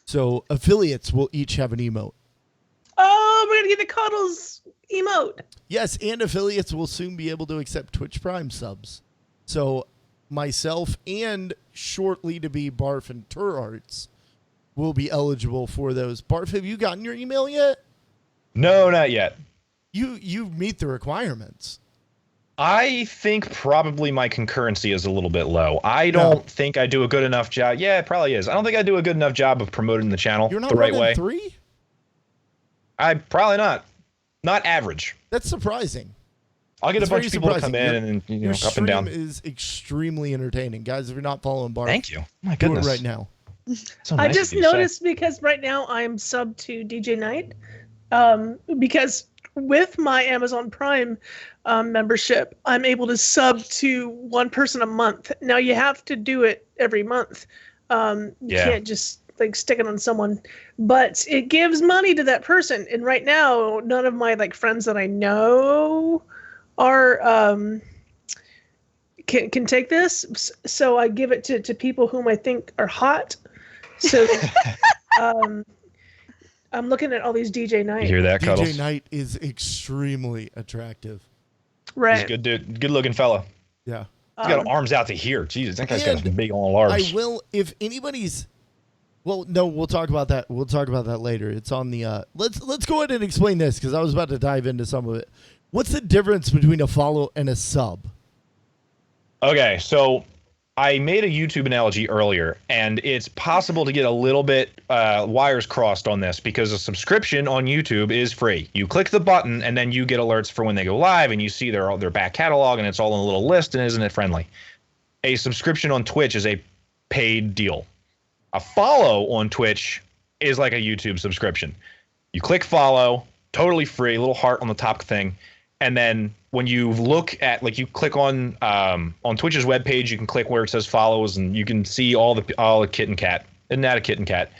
So affiliates will each have an emote. Oh, we're going to get the Cuddles emote. Yes, and affiliates will soon be able to accept Twitch Prime subs. So myself and shortly to be Barf and Turarts will be eligible for those. Barf, have you gotten your email yet? No, not yet. You meet the requirements. I think probably my concurrency is a little bit low. I don't think I do a good enough job. Yeah, it probably is. I don't think I do a good enough job of promoting the channel You're not the right way. 3? I probably not. Not average. That's surprising. I'll get a bunch of people to come in and your up and down. Your stream is extremely entertaining. Guys, if you're not following Barf, thank you. Oh my do goodness. it right now. So nice I just noticed because right now I'm sub to DJ Knight, because with my Amazon Prime membership, I'm able to sub to one person a month. Now you have to do it every month. You can't just like stick it on someone, but it gives money to that person. And right now, none of my like friends that I know are can take this. So I give it to people whom I think are hot. So I'm looking at all these DJ Knight. You hear that, Cuddles? DJ Knight is extremely attractive. Right. He's a good dude. Good looking fella. Yeah. He's got arms out to here. Jesus, that guy's got some big long arms. I will, if anybody's, well, no, we'll talk about that. We'll talk about that later. It's on the, let's go ahead and explain this because I was about to dive into some of it. What's the difference between a follow and a sub? Okay, so I made a YouTube analogy earlier, and it's possible to get a little bit wires crossed on this because a subscription on YouTube is free. You click the button, and then you get alerts for when they go live, and you see their back catalog, and it's all in a little list, and isn't it friendly? A subscription on Twitch is a paid deal. A follow on Twitch is like a YouTube subscription. You click follow, totally free, little heart on the top thing, and then when you look at, like, you click on Twitch's webpage, you can click where it says follows, and you can see all the kitten cat. Isn't that a kitten cat?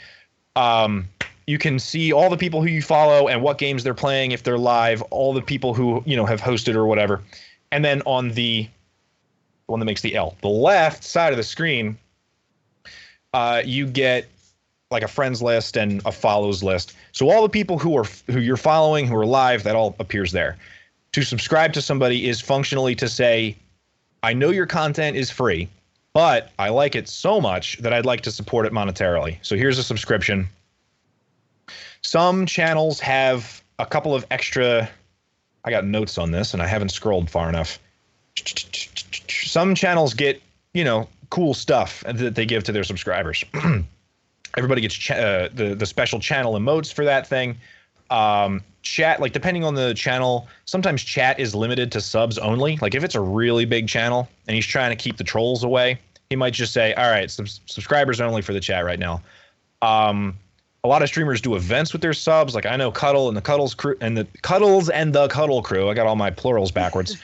You can see all the people who you follow and what games they're playing if they're live, all the people who have hosted or whatever. And then on the one that makes the L, the left side of the screen, you get like a friends list and a follows list. So all the people who you're following, who are live, that all appears there. To subscribe to somebody is functionally to say, I know your content is free, but I like it so much that I'd like to support it monetarily. So here's a subscription. Some channels have a couple of extra, I got notes on this and I haven't scrolled far enough. Some channels get, cool stuff that they give to their subscribers. Everybody gets the special channel emotes for that thing. Chat, like depending on the channel, sometimes chat is limited to subs only. Like if it's a really big channel and he's trying to keep the trolls away, he might just say, all right, subscribers only for the chat right now. A lot of streamers do events with their subs. Like I know Cuddle and the Cuddles crew and the Cuddles and the Cuddle crew, I got all my plurals backwards,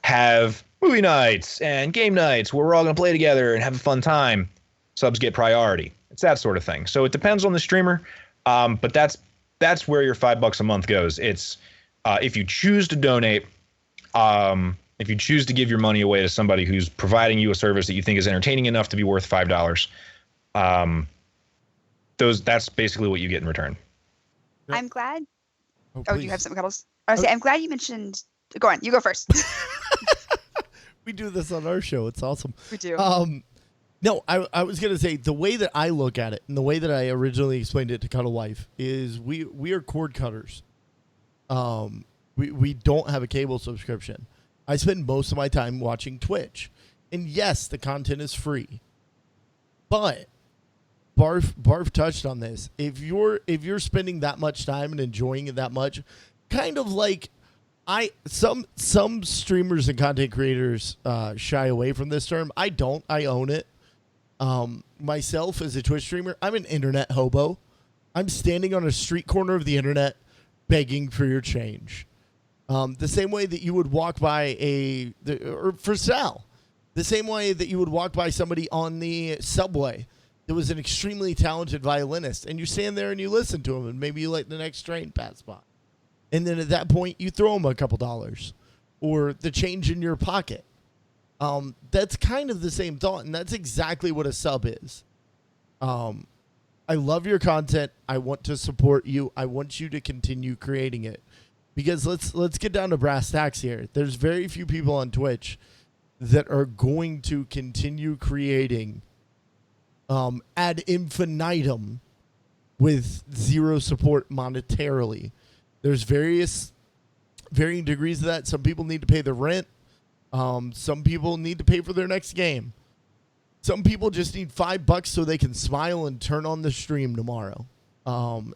have movie nights and game nights where we're all going to play together and have a fun time. Subs get priority. It's that sort of thing. So it depends on the streamer. But that's where your $5 a month goes. It's if you choose to donate, if you choose to give your money away to somebody who's providing you a service that you think is entertaining enough to be worth $5, that's basically what you get in return. Yep. I'm glad. Oh, Oh, you have something else? I was saying, I'm glad you mentioned. Go on, you go first. We do this on our show. It's awesome. We do. No, I was going to say the way that I look at it and the way that I originally explained it to Cuddle Wife is we are cord cutters. We don't have a cable subscription. I spend most of my time watching Twitch. And yes, the content is free. But Barf touched on this. If you're spending that much time and enjoying it that much, kind of like some streamers and content creators shy away from this term. I don't. I own it. Myself as a Twitch streamer, I'm an internet hobo. I'm standing on a street corner of the internet begging for your change. The same way that you would walk by or for Sal, the same way that you would walk by somebody on the subway that was an extremely talented violinist, and you stand there and you listen to him, and maybe you let the next train pass by. And then at that point, you throw them a couple dollars or the change in your pocket. That's kind of the same thought, and that's exactly what a sub is. I love your content. I want to support you. I want you to continue creating it. Because let's get down to brass tacks here. There's very few people on Twitch that are going to continue creating ad infinitum with zero support monetarily. There's varying degrees of that. Some people need to pay the rent. Some people need to pay for their next game. Some people just need $5 so they can smile and turn on the stream tomorrow.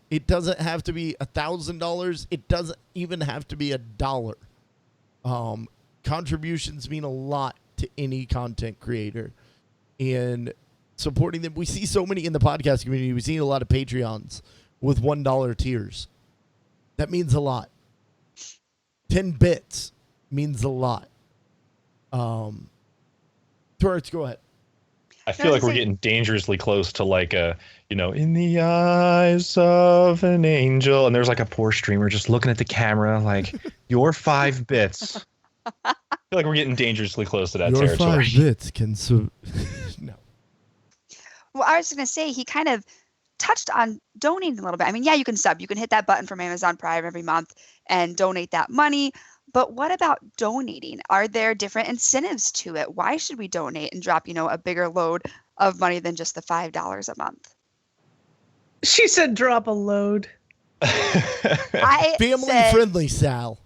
It doesn't have to be $1,000. It doesn't even have to be $1. Contributions mean a lot to any content creator, and supporting them. We see so many in the podcast community. We see a lot of Patreons with $1 tiers. That means a lot. 10 bits means a lot. Torrance, go ahead. I feel like we're getting dangerously close to like a, in the eyes of an angel. And there's like a poor streamer just looking at the camera like, your 5 bits. I feel like we're getting dangerously close to that your territory. 5 bits can... No. Well, I was going to say, he kind of touched on donating a little bit. I mean, yeah, you can sub. You can hit that button from Amazon Prime every month and donate that money. But what about donating? Are there different incentives to it? Why should we donate and drop, a bigger load of money than just the $5 a month? She said drop a load. Family friendly, Sal.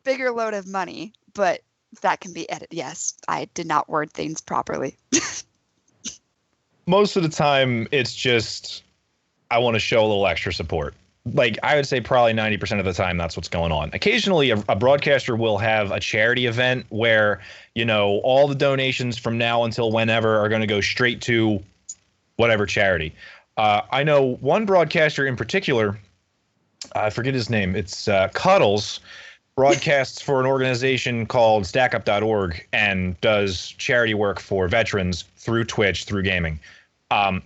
Bigger load of money, but that can be edited. Yes, I did not word things properly. Most of the time, it's just, I want to show a little extra support. Like, I would say probably 90% of the time that's what's going on. Occasionally, a broadcaster will have a charity event where, all the donations from now until whenever are going to go straight to whatever charity. I know one broadcaster in particular, I forget his name. It's Cuddles, broadcasts for an organization called StackUp.org and does charity work for veterans through Twitch, through gaming.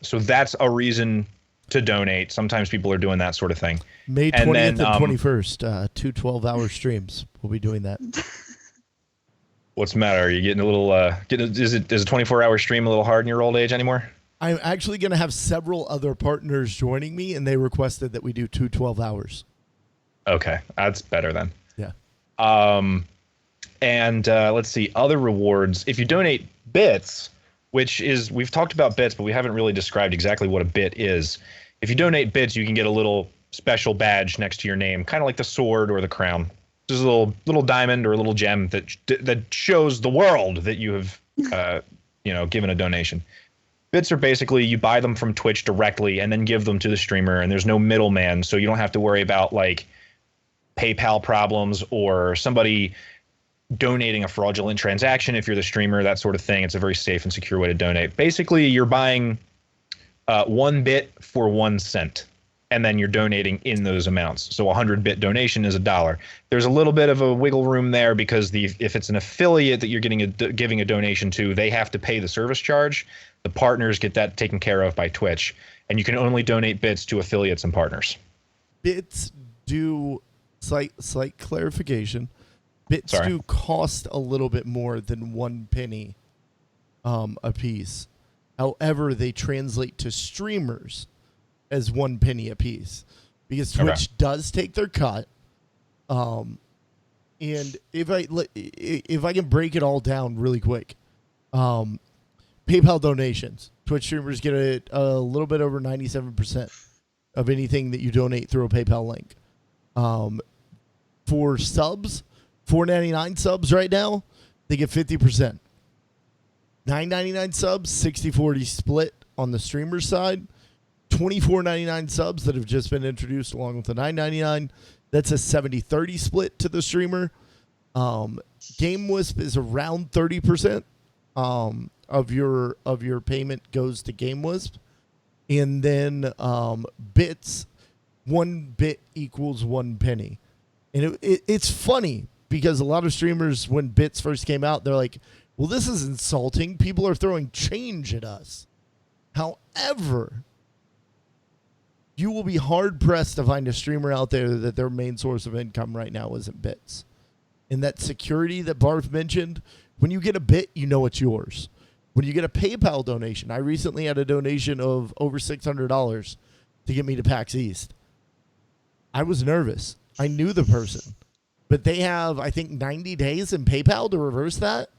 So that's a reason to donate. Sometimes people are doing that sort of thing. May 20th and 21st, 2 12-hour streams. We'll be doing that. What's the matter? Are you getting a little, is a 24-hour stream a little hard in your old age anymore? I'm actually going to have several other partners joining me, and they requested that we do 2 12 hours. Okay. That's better then. Yeah. And let's see, other rewards. If you donate bits, which is, we've talked about bits, but we haven't really described exactly what a bit is. If you donate bits, you can get a little special badge next to your name, kind of like the sword or the crown. Just a little diamond or a little gem that shows the world that you have, given a donation. Bits are basically, you buy them from Twitch directly and then give them to the streamer, and there's no middleman, so you don't have to worry about like PayPal problems or somebody donating a fraudulent transaction if you're the streamer, that sort of thing. It's a very safe and secure way to donate. Basically, you're buying 1 bit for 1 cent, and then you're donating in those amounts. So a 100-bit donation is $1. There's a little bit of a wiggle room there because if it's an affiliate that you're giving a donation to, they have to pay the service charge. The partners get that taken care of by Twitch, and you can only donate bits to affiliates and partners. Bits do, slight clarification. Bits do cost a little bit more than 1 penny a piece. However, they translate to streamers as 1 penny a piece because Twitch does take their cut. And if I can break it all down really quick, PayPal donations. Twitch streamers get a little bit over 97% of anything that you donate through a PayPal link. For subs, $4.99 subs right now, they get 50%. $9.99 subs, 60-40 split on the streamer side. $24.99 subs that have just been introduced along with the $9.99. That's a 70-30 split to the streamer. GameWisp is around 30% of your payment goes to GameWisp. And then bits, 1 bit equals 1 penny. And it's funny because a lot of streamers, when bits first came out, they're like, well, this is insulting. People are throwing change at us. However, you will be hard-pressed to find a streamer out there that their main source of income right now isn't bits. And that security that Barf mentioned, when you get a bit, you know it's yours. When you get a PayPal donation, I recently had a donation of over $600 to get me to PAX East. I was nervous. I knew the person. But they have, I think, 90 days in PayPal to reverse that.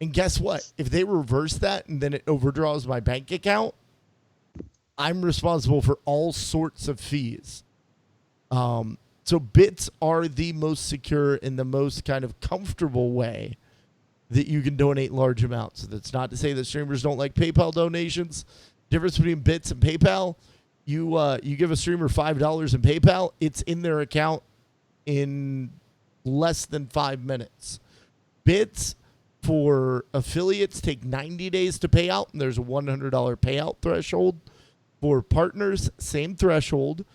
And guess what? If they reverse that and then it overdraws my bank account, I'm responsible for all sorts of fees. So bits are the most secure and the most kind of comfortable way that you can donate large amounts. That's not to say that streamers don't like PayPal donations. Difference between bits and PayPal, you give a streamer $5 in PayPal, it's in their account in less than 5 minutes. Bits for affiliates take 90 days to pay out, and there's a $100 payout threshold. For partners, same threshold.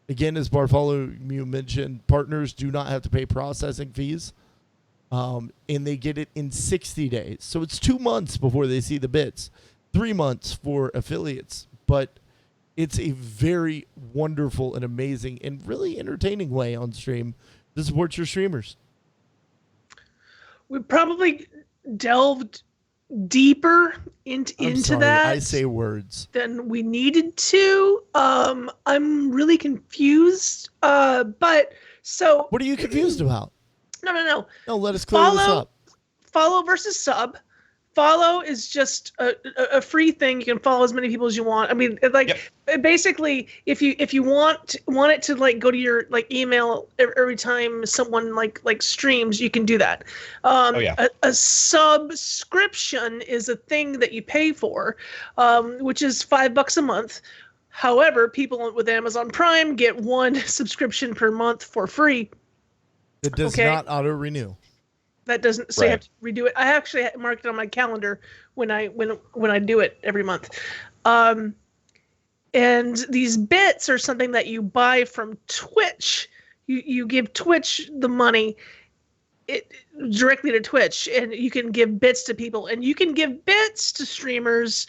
Again, as Bartholomew mentioned, partners do not have to pay processing fees, and they get it in 60 days. So it's 2 months before they see the bits, 3 months for affiliates. But it's a very wonderful and amazing and really entertaining way on stream to support your streamers. We probably delved deeper into that. I say words than we needed to. I'm really confused. But so what are you confused about? No. No, let us clear this up. Follow versus sub. Follow is just a free thing. You can follow as many people as you want. I mean, basically, if you want it to like go to your like email every time someone like streams, you can do that. A subscription is a thing that you pay for, which is $5 a month. However, people with Amazon Prime get 1 subscription per month for free. It does not auto renew. That doesn't say I have to redo it. I actually marked it on my calendar when I do it every month. And these bits are something that you buy from Twitch. You give Twitch the money directly to Twitch, and you can give bits to people, and you can give bits to streamers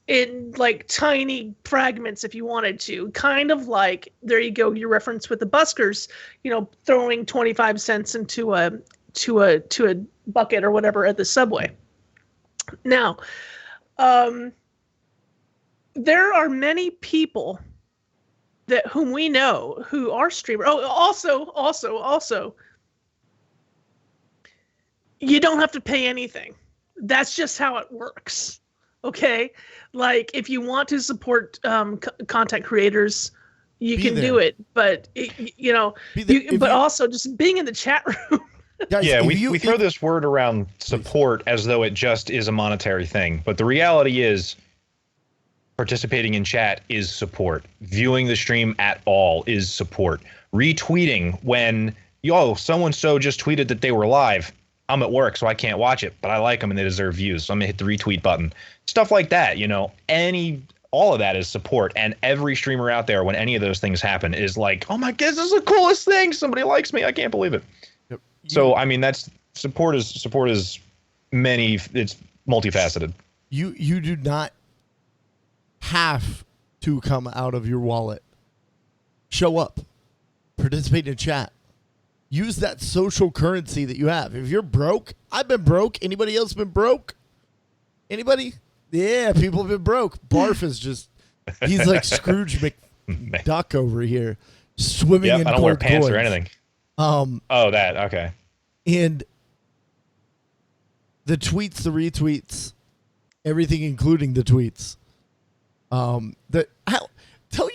in like tiny fragments if you wanted to, kind of like, there you go, your reference with the buskers, throwing 25 cents into a bucket or whatever at the subway. Now, there are many people whom we know who are streamers. Oh, also, you don't have to pay anything. That's just how it works. Okay, like if you want to support content creators, you can do it. But also just being in the chat room. Guys, we throw this word around support as though it just is a monetary thing, but the reality is, participating in chat is support. Viewing the stream at all is support. Retweeting when so-and-so just tweeted that they were live. I'm at work, so I can't watch it, but I like them and they deserve views, so I'm gonna hit the retweet button. Stuff like that, all of that is support. And every streamer out there, when any of those things happen, is like, oh my God, this is the coolest thing. Somebody likes me. I can't believe it. Yep. So, I mean, that's support is many, it's multifaceted. You do not have to come out of your wallet. Show up, participate in chat. use that social currency that you have. If you're broke, I've been broke. Anybody else been broke? Anybody? Yeah, people have been broke. Barf is just, he's like Scrooge McDuck over here, swimming in I don't gold wear pants coins. or anything. Oh, that, okay. And the tweets, the retweets, everything including the tweets. Tell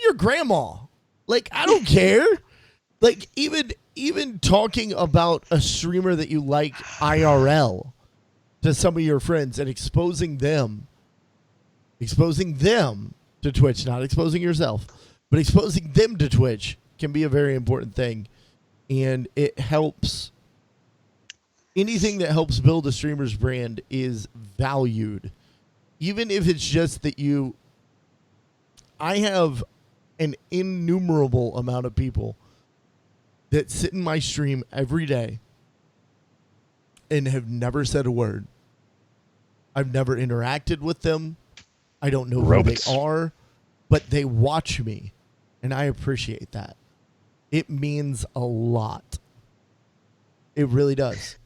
your grandma. Like, I don't care. Like, even talking about a streamer that you like IRL to some of your friends and exposing them to Twitch, not exposing yourself, but exposing them to Twitch can be a very important thing. And it helps. Anything that helps build a streamer's brand is valued. Even if it's just that I have an innumerable amount of people that sit in my stream every day and have never said a word. I've never interacted with them. I don't know who they are, but they watch me, and I appreciate that. It means a lot. It really does.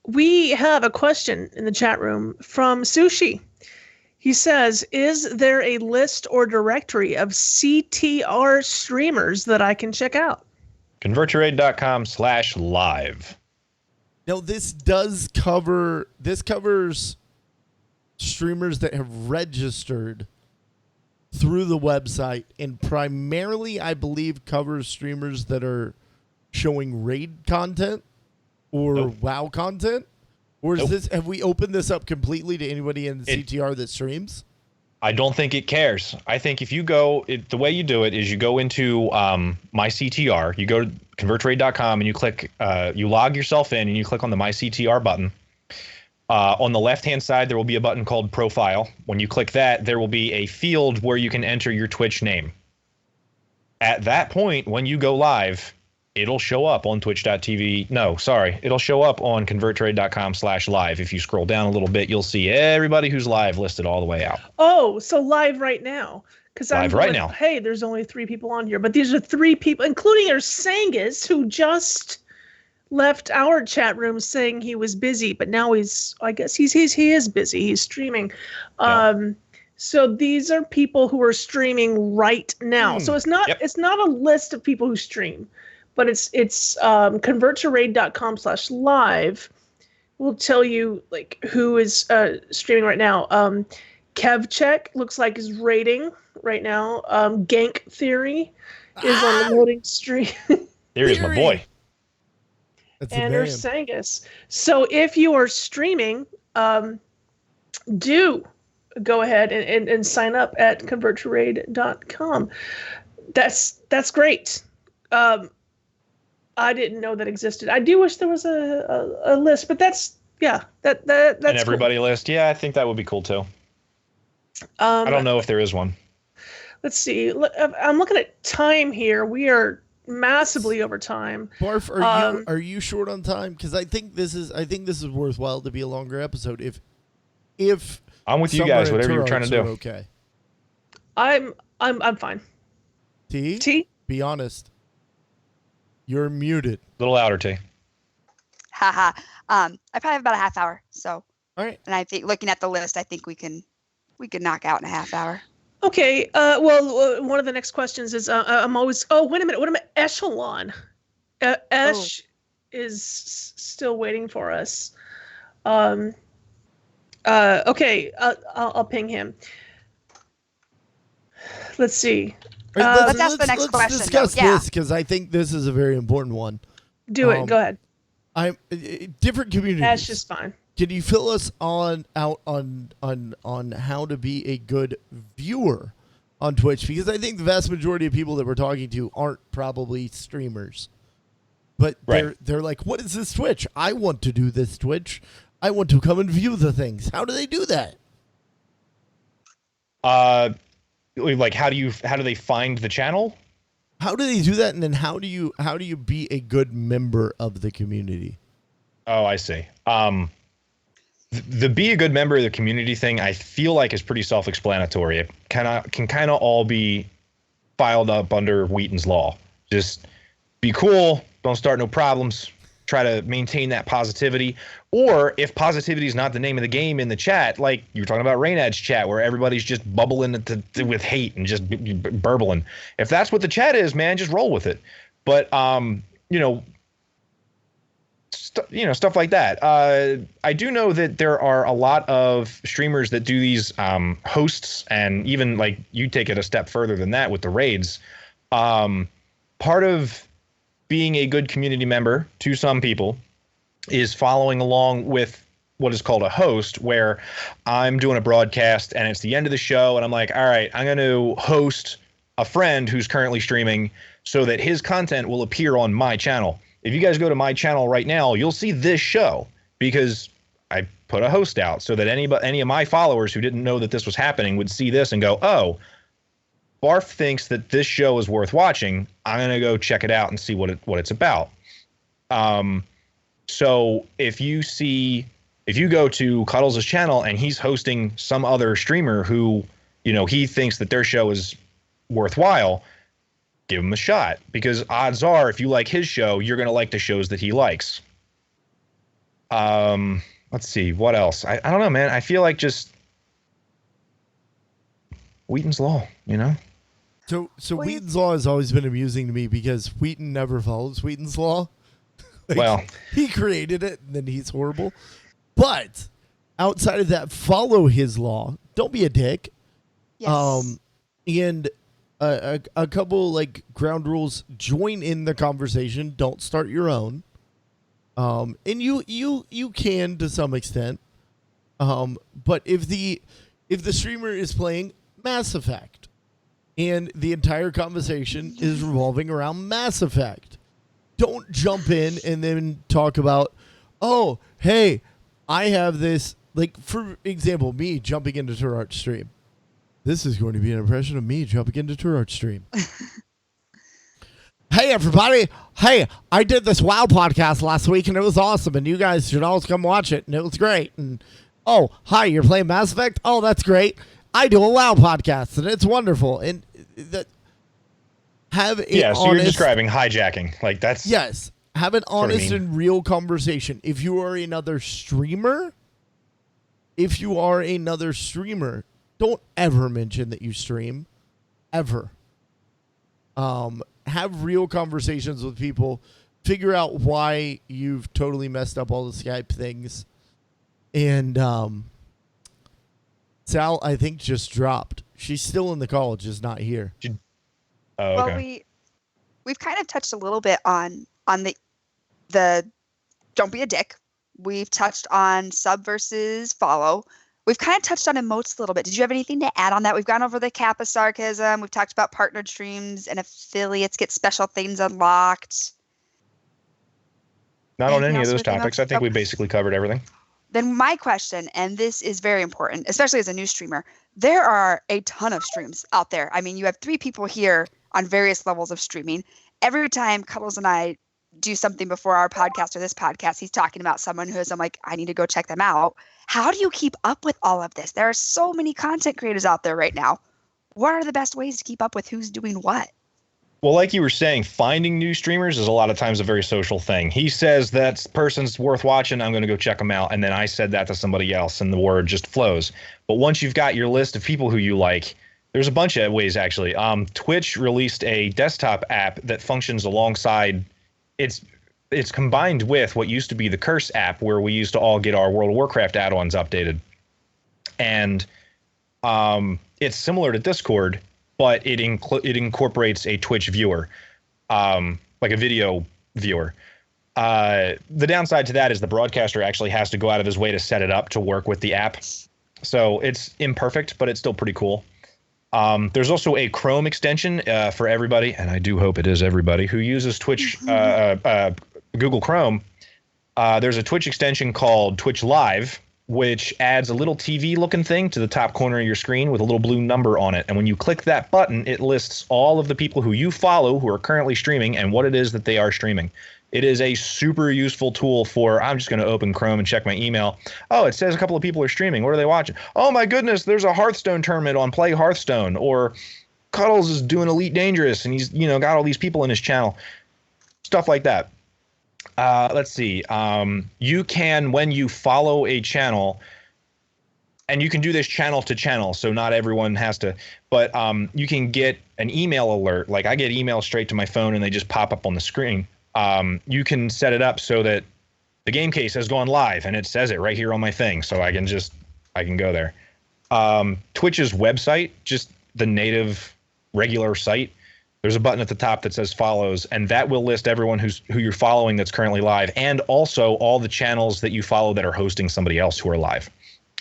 We have a question in the chat room from Sushi. He says, is there a list or directory of CTR streamers that I can check out? ConvertToRaid.com/live. Now, this covers streamers that have registered through the website, and primarily, I believe, covers streamers that are showing raid content or WoW content. Or is this? Have we opened this up completely to anybody in the CTR that streams? I don't think it cares. I think if you go, the way you do it is you go into My CTR, you go to ConvertToRaid.com and you click, you log yourself in and you click on the My CTR button. On the left-hand side, there will be a button called Profile. When you click that, there will be a field where you can enter your Twitch name. At that point, when you go live, it'll show up on twitch.tv. No, sorry. It'll show up on converttrade.com/live. If you scroll down a little bit, you'll see everybody who's live listed all the way out. Oh, so live right now. Because I'm live right now. Hey, there's only 3 people on here, but these are 3 people, including our Sangus, who just left our chat room saying he was busy, but now he is busy. He's streaming. Yeah. So these are people who are streaming right now. So it's not a list of people who stream. But it's converttoraid.com/live will tell you like who is streaming right now. Kevcheck looks like is raiding right now. Gank Theory is on the loading stream. Theory's my boy. That's and there's Sangus. So if you are streaming, do go ahead and sign up at converttoraid.com. That's great. I didn't know that existed. I do wish there was a list, but that's an everybody cool. list. Yeah, I think that would be cool too. I don't know if there is one. Let's see. I'm looking at time here. We are massively over time. Barf, are you short on time? Because I think this is worthwhile to be a longer episode. If I'm with you guys, whatever you're trying to do. Okay. I'm fine. T? Be honest. You're muted. A little louder, T. Haha. I probably have about a half hour. So. All right. And I think looking at the list, I think we could knock out in a half hour. Okay. Well, one of the next questions is I'm always. Oh, wait a minute. What about Echelon? Esh is still waiting for us. Okay. I'll ping him. Let's see. Let's ask the next question. Let's discuss this because I think this is a very important one. Do it. Go ahead. Different communities. That's just fine. Can you fill us out on how to be a good viewer on Twitch? Because I think the vast majority of people that we're talking to aren't probably streamers, but they're like, "What is this Twitch? I want to do this Twitch. I want to come and view the things." How do they do that? Like how do they find the channel? How do they do that, and then how do you be a good member of the community? Oh, I see. The be a good member of the community thing, I feel like is pretty self-explanatory. It can kind of all be filed up under Wheaton's Law. Just be cool, don't start no problems, try to maintain that positivity. Or if positivity is not the name of the game in the chat, like you were talking about Raynad's chat, where everybody's just bubbling with hate and just burbling. If that's what the chat is, man, just roll with it. But stuff like that. I do know that there are a lot of streamers that do these hosts, and even like you take it a step further than that with the raids. Part of being a good community member to some people is following along with what is called a host, where I'm doing a broadcast and it's the end of the show and I'm like, all right, I'm going to host a friend who's currently streaming so that his content will appear on my channel. If you guys go to my channel right now, you'll see this show because I put a host out so that any of my followers who didn't know that this was happening would see this and go, oh, Barf thinks that this show is worth watching. I'm going to go check it out and see what it's about. So if you go to Cuddles' channel and he's hosting some other streamer who, he thinks that their show is worthwhile, give him a shot, because odds are if you like his show, you're going to like the shows that he likes. Let's see, what else? I don't know, man. I feel like just Wheaton's Law, So Wheaton's Law has always been amusing to me because Wheaton never follows Wheaton's Law. Well, he created it and then he's horrible. But outside of that, follow his law. Don't be a dick. Yes. And a couple like ground rules: join in the conversation. Don't start your own. And you can to some extent. But if the streamer is playing Mass Effect and the entire conversation is revolving around Mass Effect, don't jump in and then talk about, oh, hey, I have this, like, for example, me jumping into Turart's stream. This is going to be an impression of me jumping into Turart's stream. Hey, everybody. Hey, I did this WoW podcast last week, and it was awesome, and you guys should always come watch it, and it was great. And, oh, hi, you're playing Mass Effect? Oh, that's great. I do a WoW podcast, and it's wonderful. And that... So you're describing hijacking. Like, that's... Yes. Have an honest and real conversation. If you are another streamer, don't ever mention that you stream. Ever. Have real conversations with people. Figure out why you've totally messed up all the Skype things. And Sal, I think, just dropped. She's still in the call, just not here. Oh, okay. Well, we've kind of touched a little bit on the don't be a dick. We've touched on sub versus follow. We've kind of touched on emotes a little bit. Did you have anything to add on that? We've gone over the Kappa sarcasm. We've talked about partnered streams and affiliates get special things unlocked. Not on any of those topics. I think we basically covered everything. Then my question, and this is very important, especially as a new streamer, there are a ton of streams out there. I mean, you have 3 people here on various levels of streaming. Every time Cuddles and I do something before our podcast or this podcast, he's talking about someone I'm like, I need to go check them out. How do you keep up with all of this? There are so many content creators out there right now. What are the best ways to keep up with who's doing what? Well, like you were saying, finding new streamers is a lot of times a very social thing. He says that person's worth watching, I'm going to go check them out. And then I said that to somebody else and the word just flows. But once you've got your list of people who you like, there's a bunch of ways, actually. Twitch released a desktop app that functions alongside. It's combined with what used to be the Curse app, where we used to all get our World of Warcraft add-ons updated. And it's similar to Discord, but it incorporates a Twitch viewer, like a video viewer. The downside to that is the broadcaster actually has to go out of his way to set it up to work with the app. So it's imperfect, but it's still pretty cool. There's also a Chrome extension for everybody, and I do hope it is everybody who uses Twitch, Google Chrome. There's a Twitch extension called Twitch Live, which adds a little TV-looking thing to the top corner of your screen with a little blue number on it. And when you click that button, it lists all of the people who you follow who are currently streaming and what it is that they are streaming. It is a super useful tool for, I'm just going to open Chrome and check my email. Oh, it says a couple of people are streaming. What are they watching? Oh, my goodness, there's a Hearthstone tournament on Play Hearthstone. Or Cuddles is doing Elite Dangerous, and he's got all these people in his channel. stuff like that. Let's see. You can, when you follow a channel, and you can do this channel to channel, so not everyone has to, but you can get an email alert. Like I get emails straight to my phone and they just pop up on the screen. You can set it up so that the game case has gone live and it says it right here on my thing. So I can go there. Twitch's website, just the native regular site, there's a button at the top that says follows, and that will list everyone who you're following that's currently live, and also all the channels that you follow that are hosting somebody else who are live.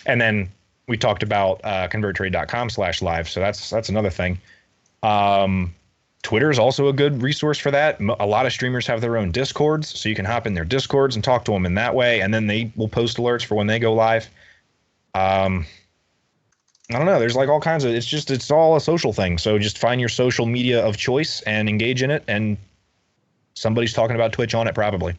And then we talked about converttrade.com/live, so that's another thing. Twitter is also a good resource for that. A lot of streamers have their own Discords, so you can hop in their Discords and talk to them in that way, and then they will post alerts for when they go live. I don't know. There's like all kinds of, it's all a social thing. So just find your social media of choice and engage in it. And somebody's talking about Twitch on it probably.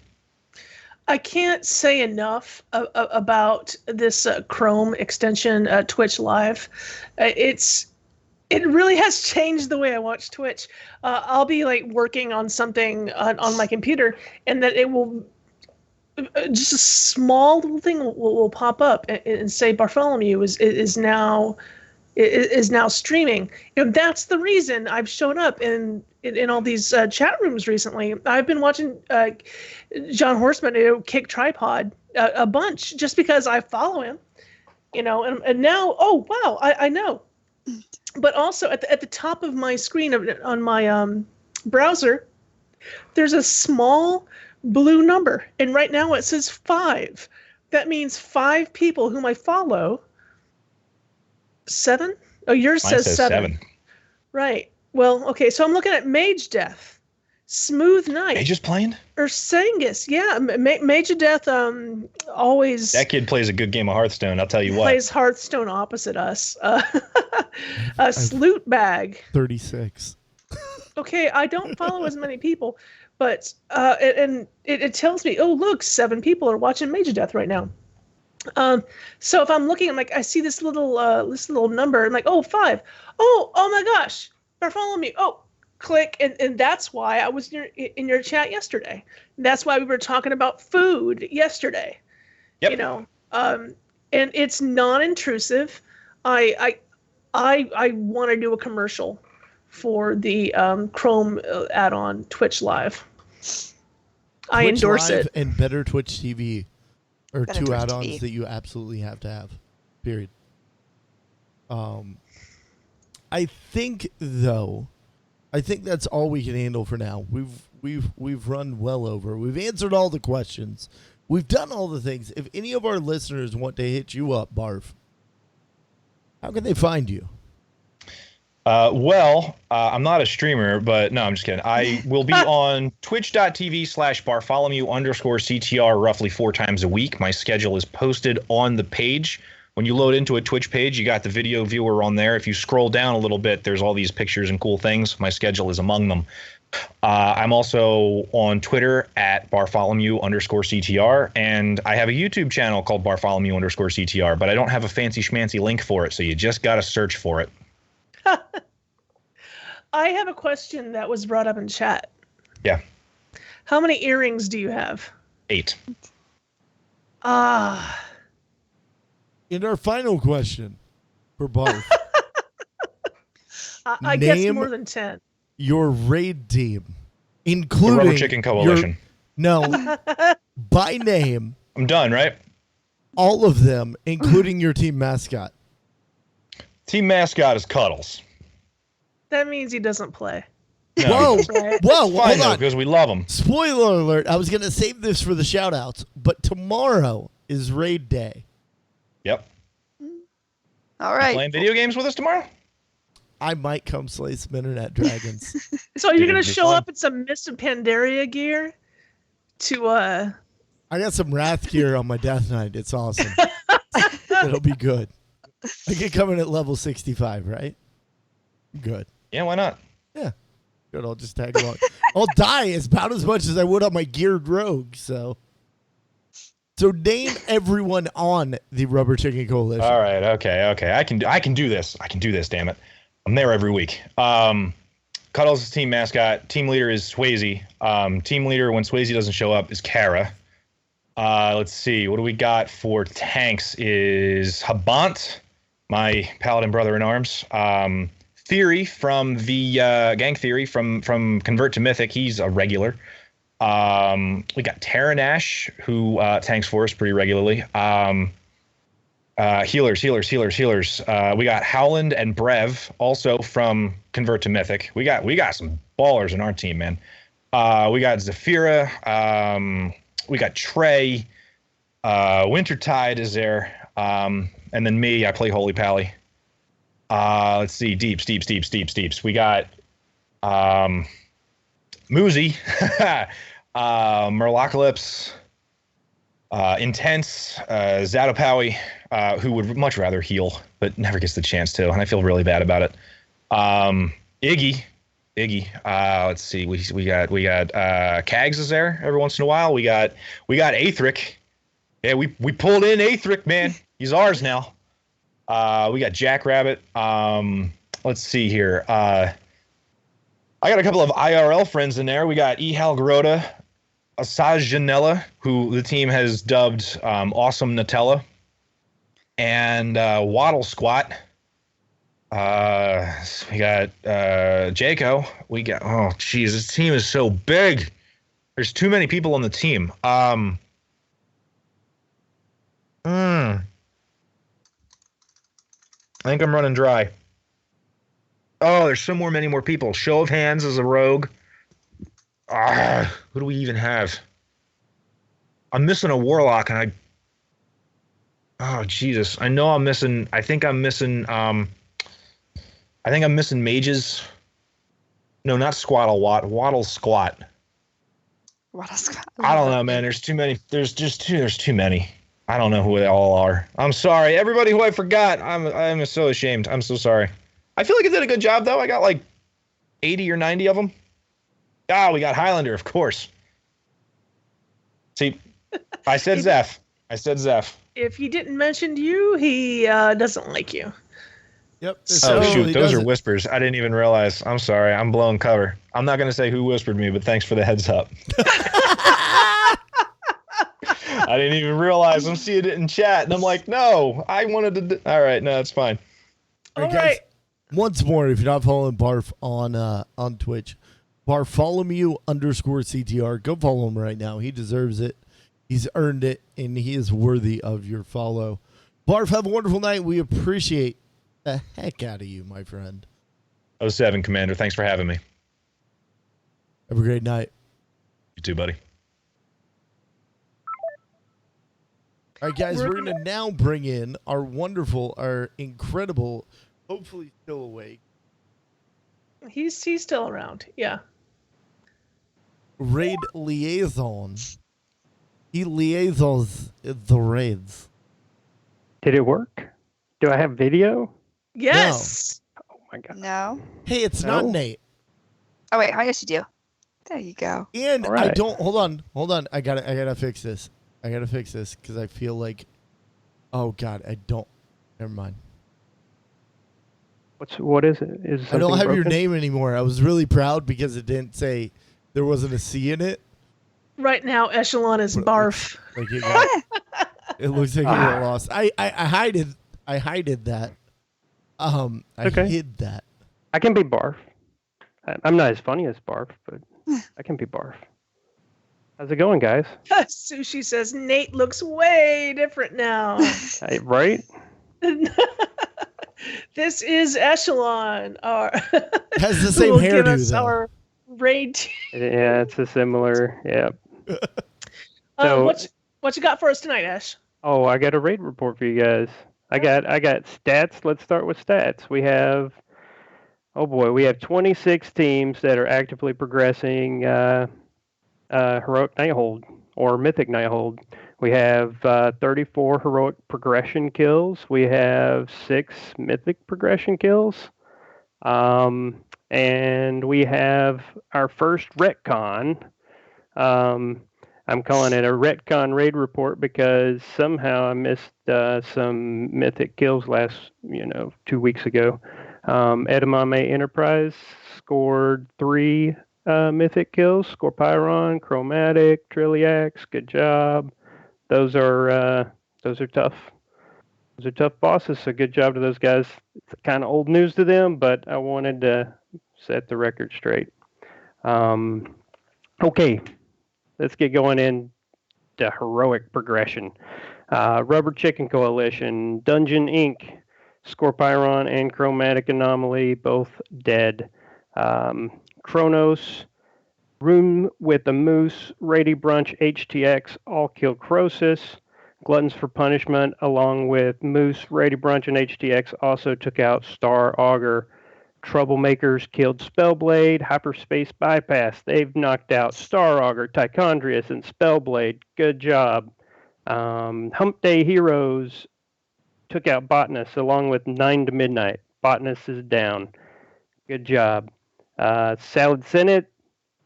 I can't say enough about this Chrome extension, Twitch Live. It really has changed the way I watch Twitch. I'll be like working on something on my computer, and that it will, just a small little thing will pop up and say Bartholomew is now streaming. That's the reason I've shown up in all these chat rooms recently. I've been watching John Horseman kick tripod a bunch just because I follow him, and now, oh wow, I know. But also at the top of my screen on my browser, there's a small blue number, and right now it says 5. That means 5 people whom I follow. 7? Oh, yours says 7. Right. Well, okay, so I'm looking at Mage Death, Smooth Knight. Mage is playing? Or Sangus, yeah. Mage of Death always... That kid plays a good game of Hearthstone, I'll tell you what. Plays Hearthstone opposite us. Sloot Bag. 36. Okay, I don't follow as many people. But it tells me, oh, look, 7 people are watching Mage of Death right now. So if I'm looking, I'm like, I see this little number, and like, oh, 5. Oh my gosh, Bartholomew. Oh, click, and that's why I was in your chat yesterday. That's why we were talking about food yesterday. Yep. And it's non-intrusive. I want to do a commercial for the Chrome add-on Twitch Live. I endorse Live it. And Better Twitch TV are Better 2 Twitch add-ons TV. that you absolutely have to have. Period. I think that's all we can handle for now. We've run well over. We've answered all the questions. We've done all the things. If any of our listeners want to hit you up, Barf, how can they find you? I'm not a streamer, but no, I'm just kidding. I will be on twitch.tv/Bartholomew_CTR roughly 4 times a week. My schedule is posted on the page. When you load into a Twitch page, you got the video viewer on there. If you scroll down a little bit, there's all these pictures and cool things. My schedule is among them. I'm also on Twitter at Bartholomew_CTR, and I have a YouTube channel called Bartholomew_CTR, but I don't have a fancy schmancy link for it, so you just got to search for it. I have a question that was brought up in chat. Yeah. How many earrings do you have? 8. Ah. And our final question for Barf. I guess more than 10. Your raid team, The including Rubber Chicken Coalition. No, by name, I'm done, right? all of them, including your team mascot. Team mascot is Cuddles. That means he doesn't play. No, Whoa, Right. whoa, Fine, hold though, on. because we love him. Spoiler alert, I was going to save this for the shout-outs, but tomorrow is raid day. Yep. All right. Playing video games with us tomorrow? I might come slay some internet dragons. So you're Dude, going to it'd be show fun. up in some Mist of Pandaria gear to I got some Wrath gear on my Death Knight. It's awesome. It'll be good. I get coming at level 65, right? Good. Yeah, why not? Yeah. Good. I'll just tag along. I'll die about as much as I would on my geared rogue. So name everyone on the Rubber Chicken Coalition. All right. Okay. I can do this. Damn it. I'm there every week. Cuddles is team mascot. Team leader is Swayze. Team leader when Swayze doesn't show up is Kara. Let's see. What do we got for tanks is Habant, my paladin brother in arms. Theory from the Gang Theory from Convert to Mythic. He's a regular. We got Terranash, who tanks for us pretty regularly. Healers. We got Howland and Brev, also from Convert to Mythic. We got some ballers in our team, man. We got Zafira. We got Trey. Wintertide is there. And then me, I play Holy Pally. Let's see, Deeps. We got Moozy, Murlocalypse, Intense, Zatopowy, who would much rather heal, but never gets the chance to, and I feel really bad about it. Iggy. Let's see, we got Kags is there every once in a while. We got Aethric. Yeah, we pulled in Aethric, man. He's ours now. We got Jackrabbit. Let's see here. I got a couple of IRL friends in there. We got Ehal Garota, Asaj Janella, who the team has dubbed Awesome Nutella, and Waddle Squat. We got Jaco. We got, oh geez, this team is so big. There's too many people on the team. I think I'm running dry. Oh, there's many more people. Show of Hands is a rogue. Who do we even have? I'm missing a warlock, and oh Jesus, I know I'm missing. I think I'm missing mages. No, not Squaddle Waddle Squat. Waddle Squat. I don't know, man. There's too many. There's too many. I don't know who they all are. I'm sorry, everybody who I forgot. I'm so ashamed. I'm so sorry. I feel like I did a good job though. I got like 80 or 90 of them. We got Highlander, of course. See, I said Zeph. If he didn't mention you, he doesn't like you. Yep. Oh, shoot. Those are whispers. I didn't even realize. I'm sorry. I'm blowing cover. I'm not going to say who whispered me, but thanks for the heads up. I didn't even realize. I'm seeing it in chat, and I'm like, no, I wanted to. All right. No, it's fine. All right. Once more, if you're not following Barf on Twitch, Bartholomew_CTR, go follow him right now. He deserves it. He's earned it, and he is worthy of your follow. Barf, have a wonderful night. We appreciate the heck out of you, my friend. 07, Commander. Thanks for having me. Have a great night. You too, buddy. All right, guys, we're going to now bring in our incredible, hopefully still awake. He's still around. Yeah. Raid liaison. He liaisons the raids. Did it work? Do I have video? Yes. Oh my god. No. Hey, it's not Nate. Oh wait, I guess you do. There you go. And right. I don't. Hold on. I gotta fix this. Because I feel like. Oh God, I don't. Never mind. What is it? Is I don't have broken? your name anymore. I was really proud because it didn't say there wasn't a C in it. Right now, Echelon is barf. Like it looks like it got lost. I hided that. I Okay. hid that. I can be Barf. I'm not as funny as Barf, but I can be Barf. How's it going, guys? Sushi says Nate looks way different now. Right? This is Echelon. Has the who same will give hairdo us though. our raid. Yeah, it's a similar. Yeah. What you got for us tonight, Ash? Oh, I got a raid report for you guys. I got stats. Let's start with stats. We have 26 teams that are actively progressing Heroic Nighthold or Mythic Nighthold. We have 34 Heroic progression kills. We have 6 Mythic progression kills. And we have our first retcon. I'm calling it a retcon raid report because somehow I missed some Mythic kills 2 weeks ago. Edamame Enterprise scored 3 mythic kills. Scorpyron, Chromatic, Trilliax. Good job. Those are tough. Those are tough bosses. So good job to those guys. It's kind of old news to them, but I wanted to set the record straight. Okay, let's get going into heroic progression. Rubber Chicken Coalition, Dungeon Inc., Scorpyron and Chromatic Anomaly, both dead. Kronos, Room with the Moose, Rady Brunch, HTX, all killed Crosis. Gluttons for Punishment, along with Moose, Rady Brunch, and HTX, also took out Star Augur. Troublemakers killed Spellblade, Hyperspace Bypass. They've knocked out Star Augur, Tichondrius, and Spellblade. Good job. Hump Day Heroes took out Botanist along with 9 to Midnight. Botanist is down. Good job. Salad Senate.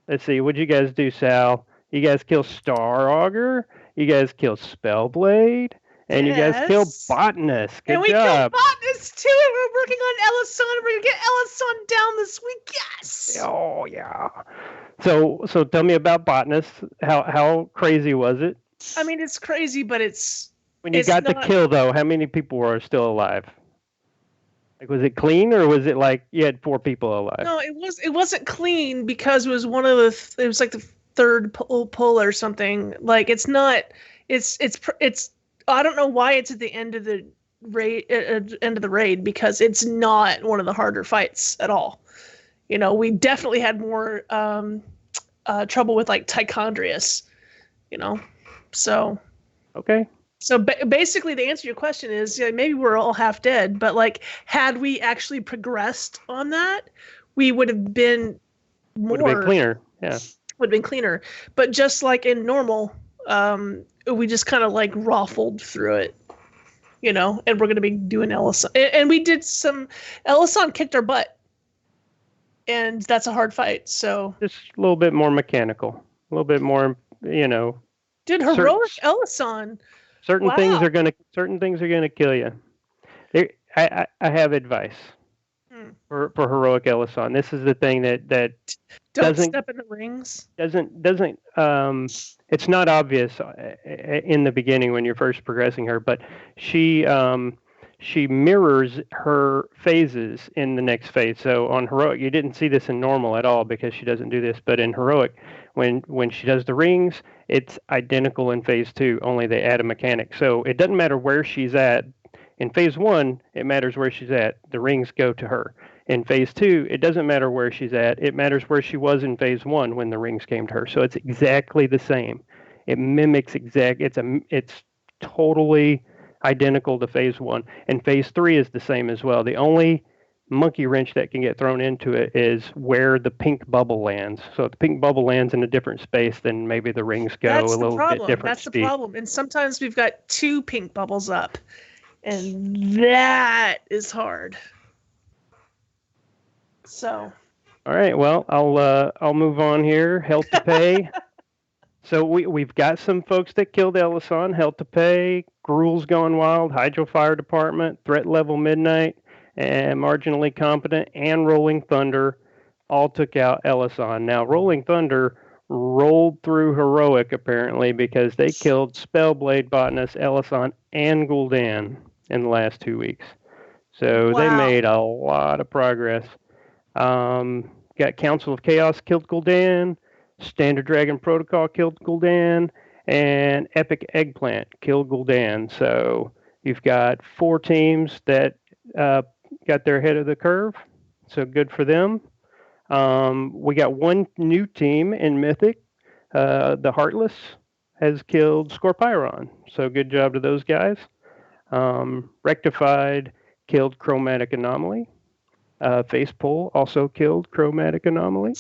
Let's see. What'd you guys do, Sal? You guys kill Star Augur. You guys kill Spellblade. And you guys killed Botanist. Good and we job. killed Botanist too, and we're working on Elasan. We're gonna get Elasan down this week. Yes. Oh yeah. So tell me about Botanist. How crazy was it? I mean, it's crazy, but it's when you got the kill though. How many people were still alive? Like, was it clean or was it like you had 4 people alive? No, it wasn't clean because it was one of the. It was like the third pull or something. Like it's not. It's. I don't know why it's at the end of the raid, because it's not one of the harder fights at all. You know, we definitely had more trouble with like Tichondrius. You know, so okay. So basically, the answer to your question is maybe we're all half dead, but like had we actually progressed on that, we would have been more. Would have been cleaner. Yeah. Would have been cleaner, but just like in normal. We just kind of like raffled through it, you know, and we're going to be doing Elasan. And we did some, Elasan kicked our butt, and that's a hard fight. So just a little bit more mechanical, a little bit more, you know. Dude, heroic Elasan. Certain things are going to kill you. I have advice for heroic Elasan. This is the thing that don't step in the rings. Doesn't it's not obvious in the beginning when you're first progressing her, but she mirrors her phases in the next phase. So on heroic, you didn't see this in normal at all because she doesn't do this, but in heroic, when she does the rings, it's identical in phase 2, only they add a mechanic. So it doesn't matter where she's at. In phase 1, it matters where she's at. The rings go to her. In phase 2, it doesn't matter where she's at. It matters where she was in phase 1 when the rings came to her. So it's exactly the same. It mimics it's totally identical to phase 1. And phase 3 is the same as well. The only monkey wrench that can get thrown into it is where the pink bubble lands. So if the pink bubble lands in a different space, then maybe the rings go a little bit different. That's speed. The problem. And sometimes we've got 2 pink bubbles up. And that is hard. So. All right. Well, I'll move on here. Health to pay. So we've got some folks that killed Elasan. Health to pay. Gruel's Gone Wild. Hydro Fire Department. Threat Level Midnight. And Marginally Competent. And Rolling Thunder. All took out Elasan. Now Rolling Thunder rolled through heroic apparently because they killed Spellblade, Botanist, Elasan, and Gul'dan in the last 2 weeks. So They made a lot of progress. Got Council of Chaos killed Gul'dan, Standard Dragon Protocol killed Gul'dan, and Epic Eggplant killed Gul'dan. So you've got 4 teams that got their head of the curve. So good for them. We got 1 new team in Mythic. The Heartless has killed Scorpyron. So good job to those guys. Rectified killed Chromatic Anomaly. Facepull also killed Chromatic Anomaly.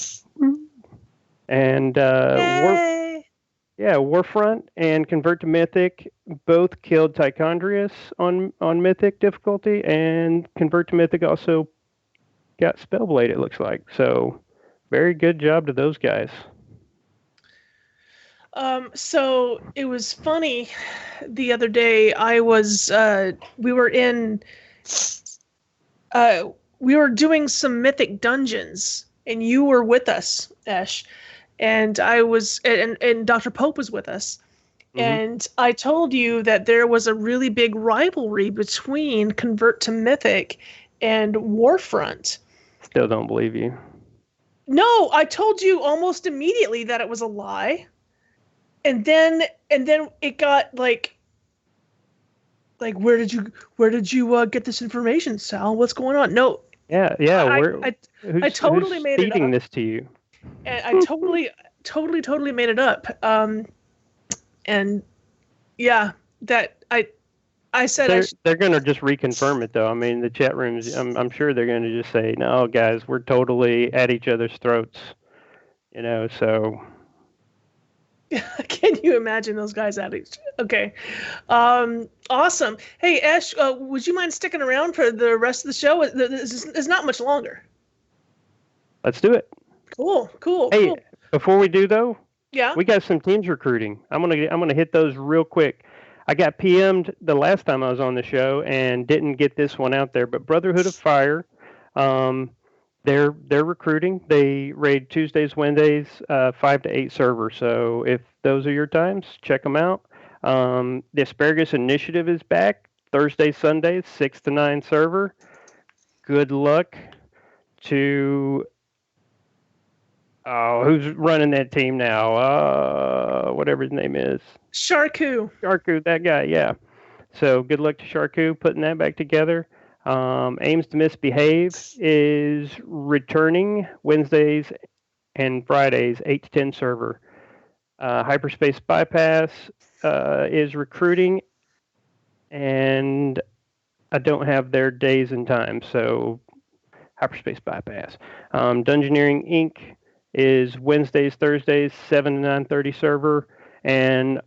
And Warfront and Convert to Mythic both killed Tichondrius on Mythic difficulty, and Convert to Mythic also got Spellblade, it looks like. So very good job to those guys. So it was funny the other day. We were in we were doing some mythic dungeons, and you were with us, Esh, and I was, and Dr. Pope was with us. And I told you that there was a really big rivalry between Convert to Mythic and Warfront. Still don't believe you. No, I told you almost immediately that it was a lie. And then it got like where did you get this information, Sal? What's going on? No. Yeah. I totally made it up. Feeding this to you. And I totally made it up. And yeah, that I said they're going to just reconfirm it though. I mean, the chat rooms, I'm sure they're going to just say, no, guys, we're totally at each other's throats, so. Can you imagine those guys at each? Okay. Awesome. Hey, Ash, would you mind sticking around for the rest of the show? It's not much longer. Let's do it. Cool. Hey, before we do though, yeah, we got some teams recruiting. I'm gonna hit those real quick. I got PM'd the last time I was on the show and didn't get this one out there, but Brotherhood of Fire, they're recruiting. They raid Tuesdays, Wednesdays, 5 to 8 servers. So if those are your times, check them out. The Asparagus Initiative is back Thursday, Sundays, 6 to 9 server. Good luck to. Oh, who's running that team now? Whatever his name is. Sharku, that guy, yeah. So good luck to Sharku putting that back together. Aims to Misbehave is returning Wednesdays and Fridays, 8 to 10 server. Hyperspace Bypass is recruiting, and I don't have their days and times, so Hyperspace Bypass. Dungeoneering Inc. is Wednesdays, Thursdays, 7 to 9:30 server, and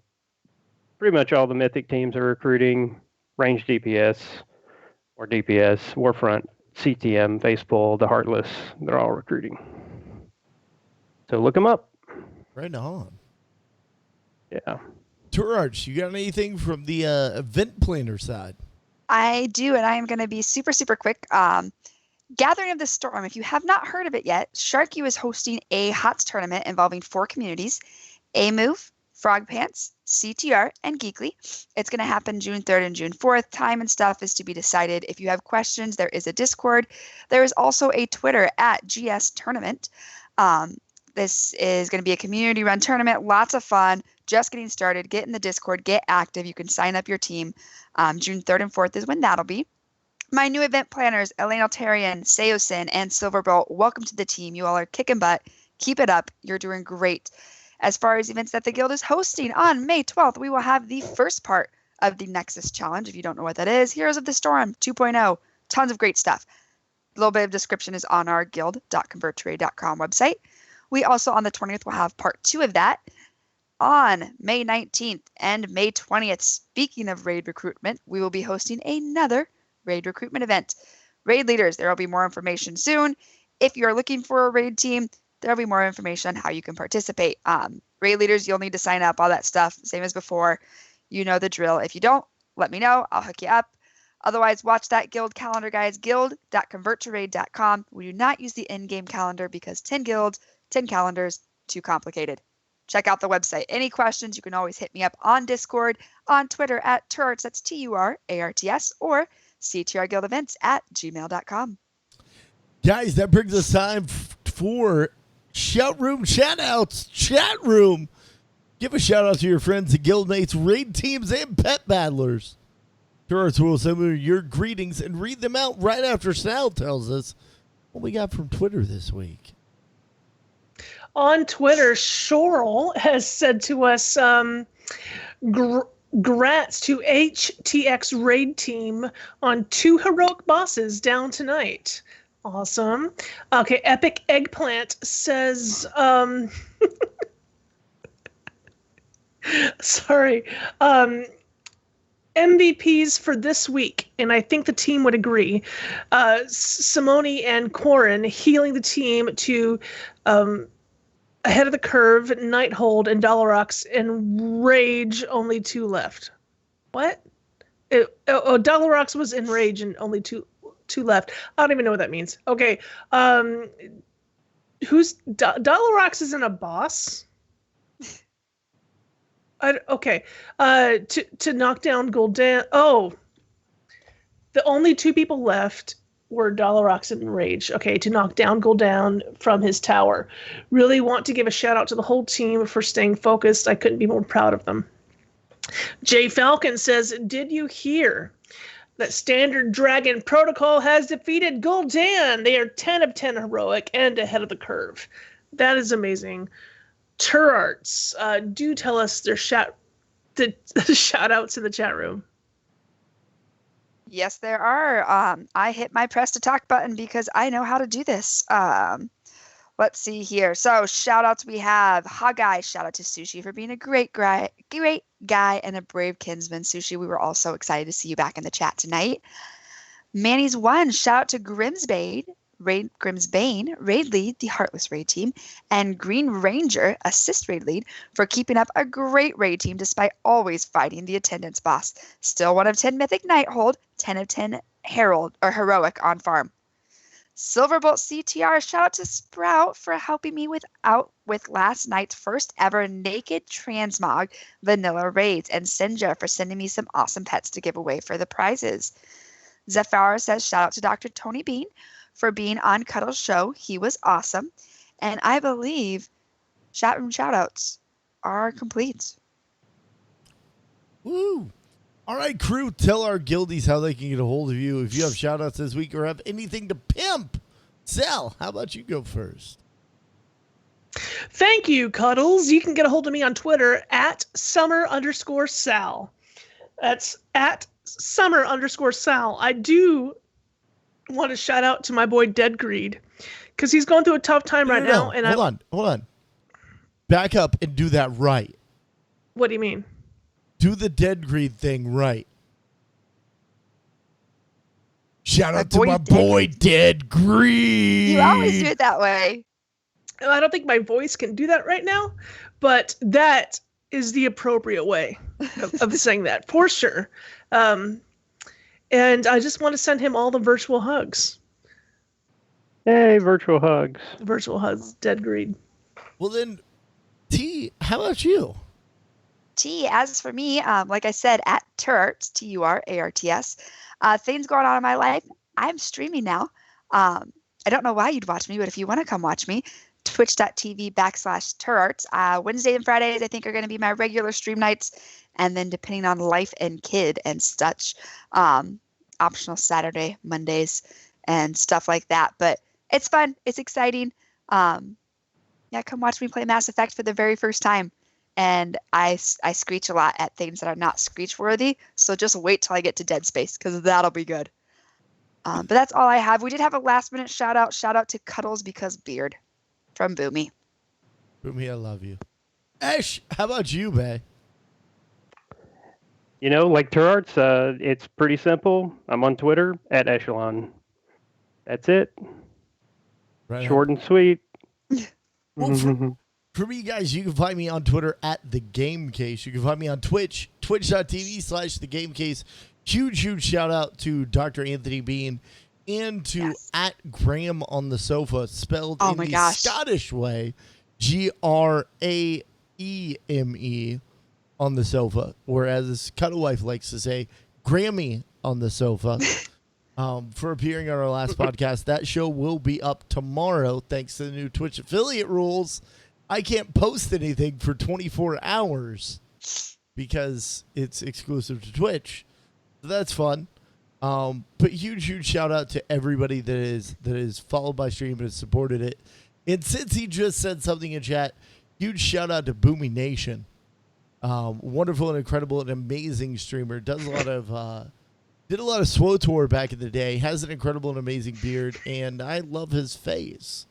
pretty much all the Mythic teams are recruiting ranged DPS or DPS, Warfront, CTM, Facepull, the Heartless. They're all recruiting. So look them up. Right on. Yeah. Turarch, you got anything from the event planner side? I do, and I am going to be super, super quick. Gathering of the Storm. If you have not heard of it yet, Sharky is hosting a HOTS tournament involving 4 communities: A-Move, Frog Pants, CTR, and Geekly. It's going to happen June 3rd and June 4th. Time and stuff is to be decided. If you have questions, there is a Discord. There is also a Twitter at GS Tournament. This is going to be a community-run tournament. Lots of fun. Just getting started. Get in the Discord. Get active. You can sign up your team. June 3rd and 4th is when that'll be. My new event planners, Elaine Altarian, Seosin, and Silverbolt, welcome to the team. You all are kicking butt. Keep it up. You're doing great. As far as events that the Guild is hosting, on May 12th, we will have the first part of the Nexus Challenge. If you don't know what that is, Heroes of the Storm 2.0. Tons of great stuff. A little bit of description is on our guild.converttoraid.com website. We also, on the 20th, will have part 2 of that. On May 19th and May 20th, speaking of raid recruitment, we will be hosting another raid recruitment event. Raid leaders, there will be more information soon. If you're looking for a raid team, there'll be more information on how you can participate. Raid leaders, you'll need to sign up, all that stuff, same as before. You know the drill. If you don't, let me know. I'll hook you up. Otherwise, watch that guild calendar, guys. Guild.converttoraid.com. We do not use the in-game calendar because 10 guilds, 10 calendars, too complicated. Check out the website. Any questions, you can always hit me up on Discord, on Twitter at Turarts, that's TURARTS, or ctrguildevents@gmail.com. Guys, that brings us time for Shout Room Shoutouts. Chat Room. Give a shout out to your friends and guildmates, raid teams, and pet battlers. Turarts will send me your greetings and read them out right after Sal tells us what we got from Twitter this week. On Twitter, Shorel has said to us, grats to HTX raid team on 2 heroic bosses down tonight. Awesome. Okay, Epic Eggplant says, sorry, MVPs for this week, and I think the team would agree. Simone and Corin healing the team to Ahead of the Curve, Nighthold, and Dalarox, and Rage, only 2 left. What? Dalarox was in Rage and only two 2 left. I don't even know what that means. Okay. Who's Dalarox isn't a boss? Okay. To knock down Gul'dan. Oh, the only 2 people left were Dalarox and Rage. Okay, to knock down Gul'dan from his tower. Really want to give a shout out to the whole team for staying focused. I couldn't be more proud of them. Jay Falcon says, did you hear that Standard Dragon Protocol has defeated Gul'dan? They are 10 of 10 heroic and ahead of the curve. That is amazing. Turarts, do tell us their shout outs in the chat room. Yes, there are. I hit my press to talk button because I know how to do this. Let's see here. So shout outs we have Hawkeye. Shout out to Sushi for being a great guy and a brave kinsman. Sushi, we were all so excited to see you back in the chat tonight. Manny's one. Shout out to Grimsbane, raid lead, the Heartless raid team, and Green Ranger, assist raid lead, for keeping up a great raid team despite always fighting the attendance boss. Still 1 of 10 Mythic Nighthold, 10 of 10 Herald or Heroic on farm. Silverbolt CTR, shout out to Sprout for helping me with last night's first ever naked transmog vanilla raids, and Sinja for sending me some awesome pets to give away for the prizes. Zephyr says shout out to Dr. Tony Bean for being on Cuddle's show. He was awesome. And I believe chat room shout outs are complete. Woo! All right, crew, tell our guildies how they can get a hold of you if you have shout outs this week or have anything to pimp. Sal, how about you go first? Thank you, Cuddles. You can get a hold of me on Twitter at @summer_Sal. That's at @summer_Sal. I do want to shout out to my boy Dead Greed because he's going through a tough time right now. And hold on. Back up and do that right. What do you mean? Do the Dead Greed thing right. Shout out to my boy Dead Greed. You always do it that way. I don't think my voice can do that right now, but that is the appropriate way of saying that for sure. And I just want to send him all the virtual hugs. Hey, virtual hugs. Virtual hugs, Dead Greed. Well then, T, how about you? T, as for me, like I said, at Turarts, TURARTS, things going on in my life. I'm streaming now. I don't know why you'd watch me, but if you want to come watch me, twitch.tv/Turarts. Wednesdays and Fridays, I think, are going to be my regular stream nights. And then depending on life and kid and such, optional Saturday, Mondays, and stuff like that. But it's fun. It's exciting. Yeah, come watch me play Mass Effect for the very first time. And I screech a lot at things that are not screech worthy. So just wait till I get to Dead Space because that'll be good. But that's all I have. We did have a last minute shout out. Shout out to Cuddles because Beard from Boomy. Boomy, I love you. Ash, how about you, bae? You know, like Turarts, it's pretty simple. I'm on Twitter at Echelon. That's it. Right Short and sweet. Well, for me, guys, you can find me on Twitter at The Game Case. You can find me on Twitch, twitch.tv/The Game Case. Huge shout out to Dr. Anthony Bean and to at Graham on the Sofa, spelled in the Scottish way, GRAEME on the sofa, or as his cuddle wife likes to say, Grammy on the sofa. For appearing on our last podcast. That show will be up tomorrow thanks to the new Twitch affiliate rules. I can't post anything for 24 hours because it's exclusive to Twitch. So that's fun. But huge shout out to everybody that is followed my stream and has supported it. And since he just said something in chat, huge shout out to Boomy Nation. Wonderful and incredible and amazing streamer. Does a lot of did a lot of SWTOR back in the day. Has an incredible and amazing beard, and I love his face.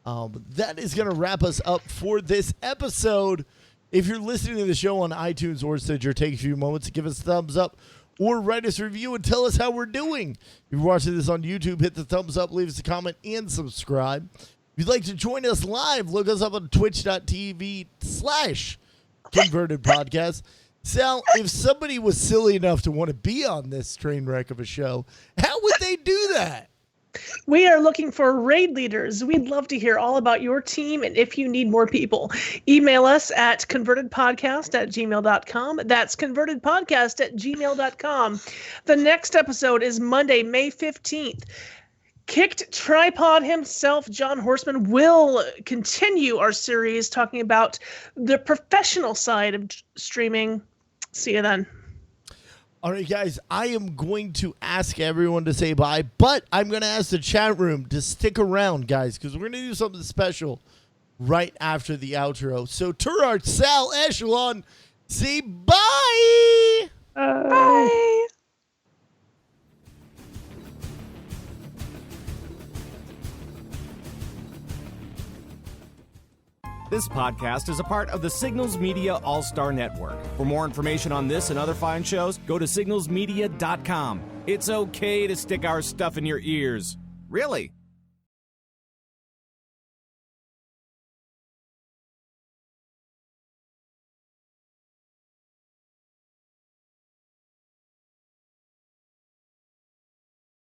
That is going to wrap us up for this episode. If you're listening to the show on iTunes or Stitcher, take a few moments to give us a thumbs up or write us a review and tell us how we're doing. If you're watching this on YouTube, hit the thumbs up, leave us a comment, and subscribe. If you'd like to join us live, look us up on twitch.tv/Converted Podcast. Sal, if somebody was silly enough to want to be on this train wreck of a show, how would they they do that? We are looking for raid leaders. We'd love to hear all about your team and if you need more people. Email us at convertedpodcast@gmail.com. That's convertedpodcast@gmail.com. The next episode is Monday, May 15th. Kicked Tripod himself, John Horseman, will continue our series talking about the professional side of streaming. See you then. All right, guys, I am going to ask everyone to say bye, but I'm going to ask the chat room to stick around, guys, because we're going to do something special right after the outro. So, Turart, Sal, Echelon, say bye! Bye! This podcast is a part of the Signals Media All-Star Network. For more information on this and other fine shows, go to signalsmedia.com. It's okay to stick our stuff in your ears. Really.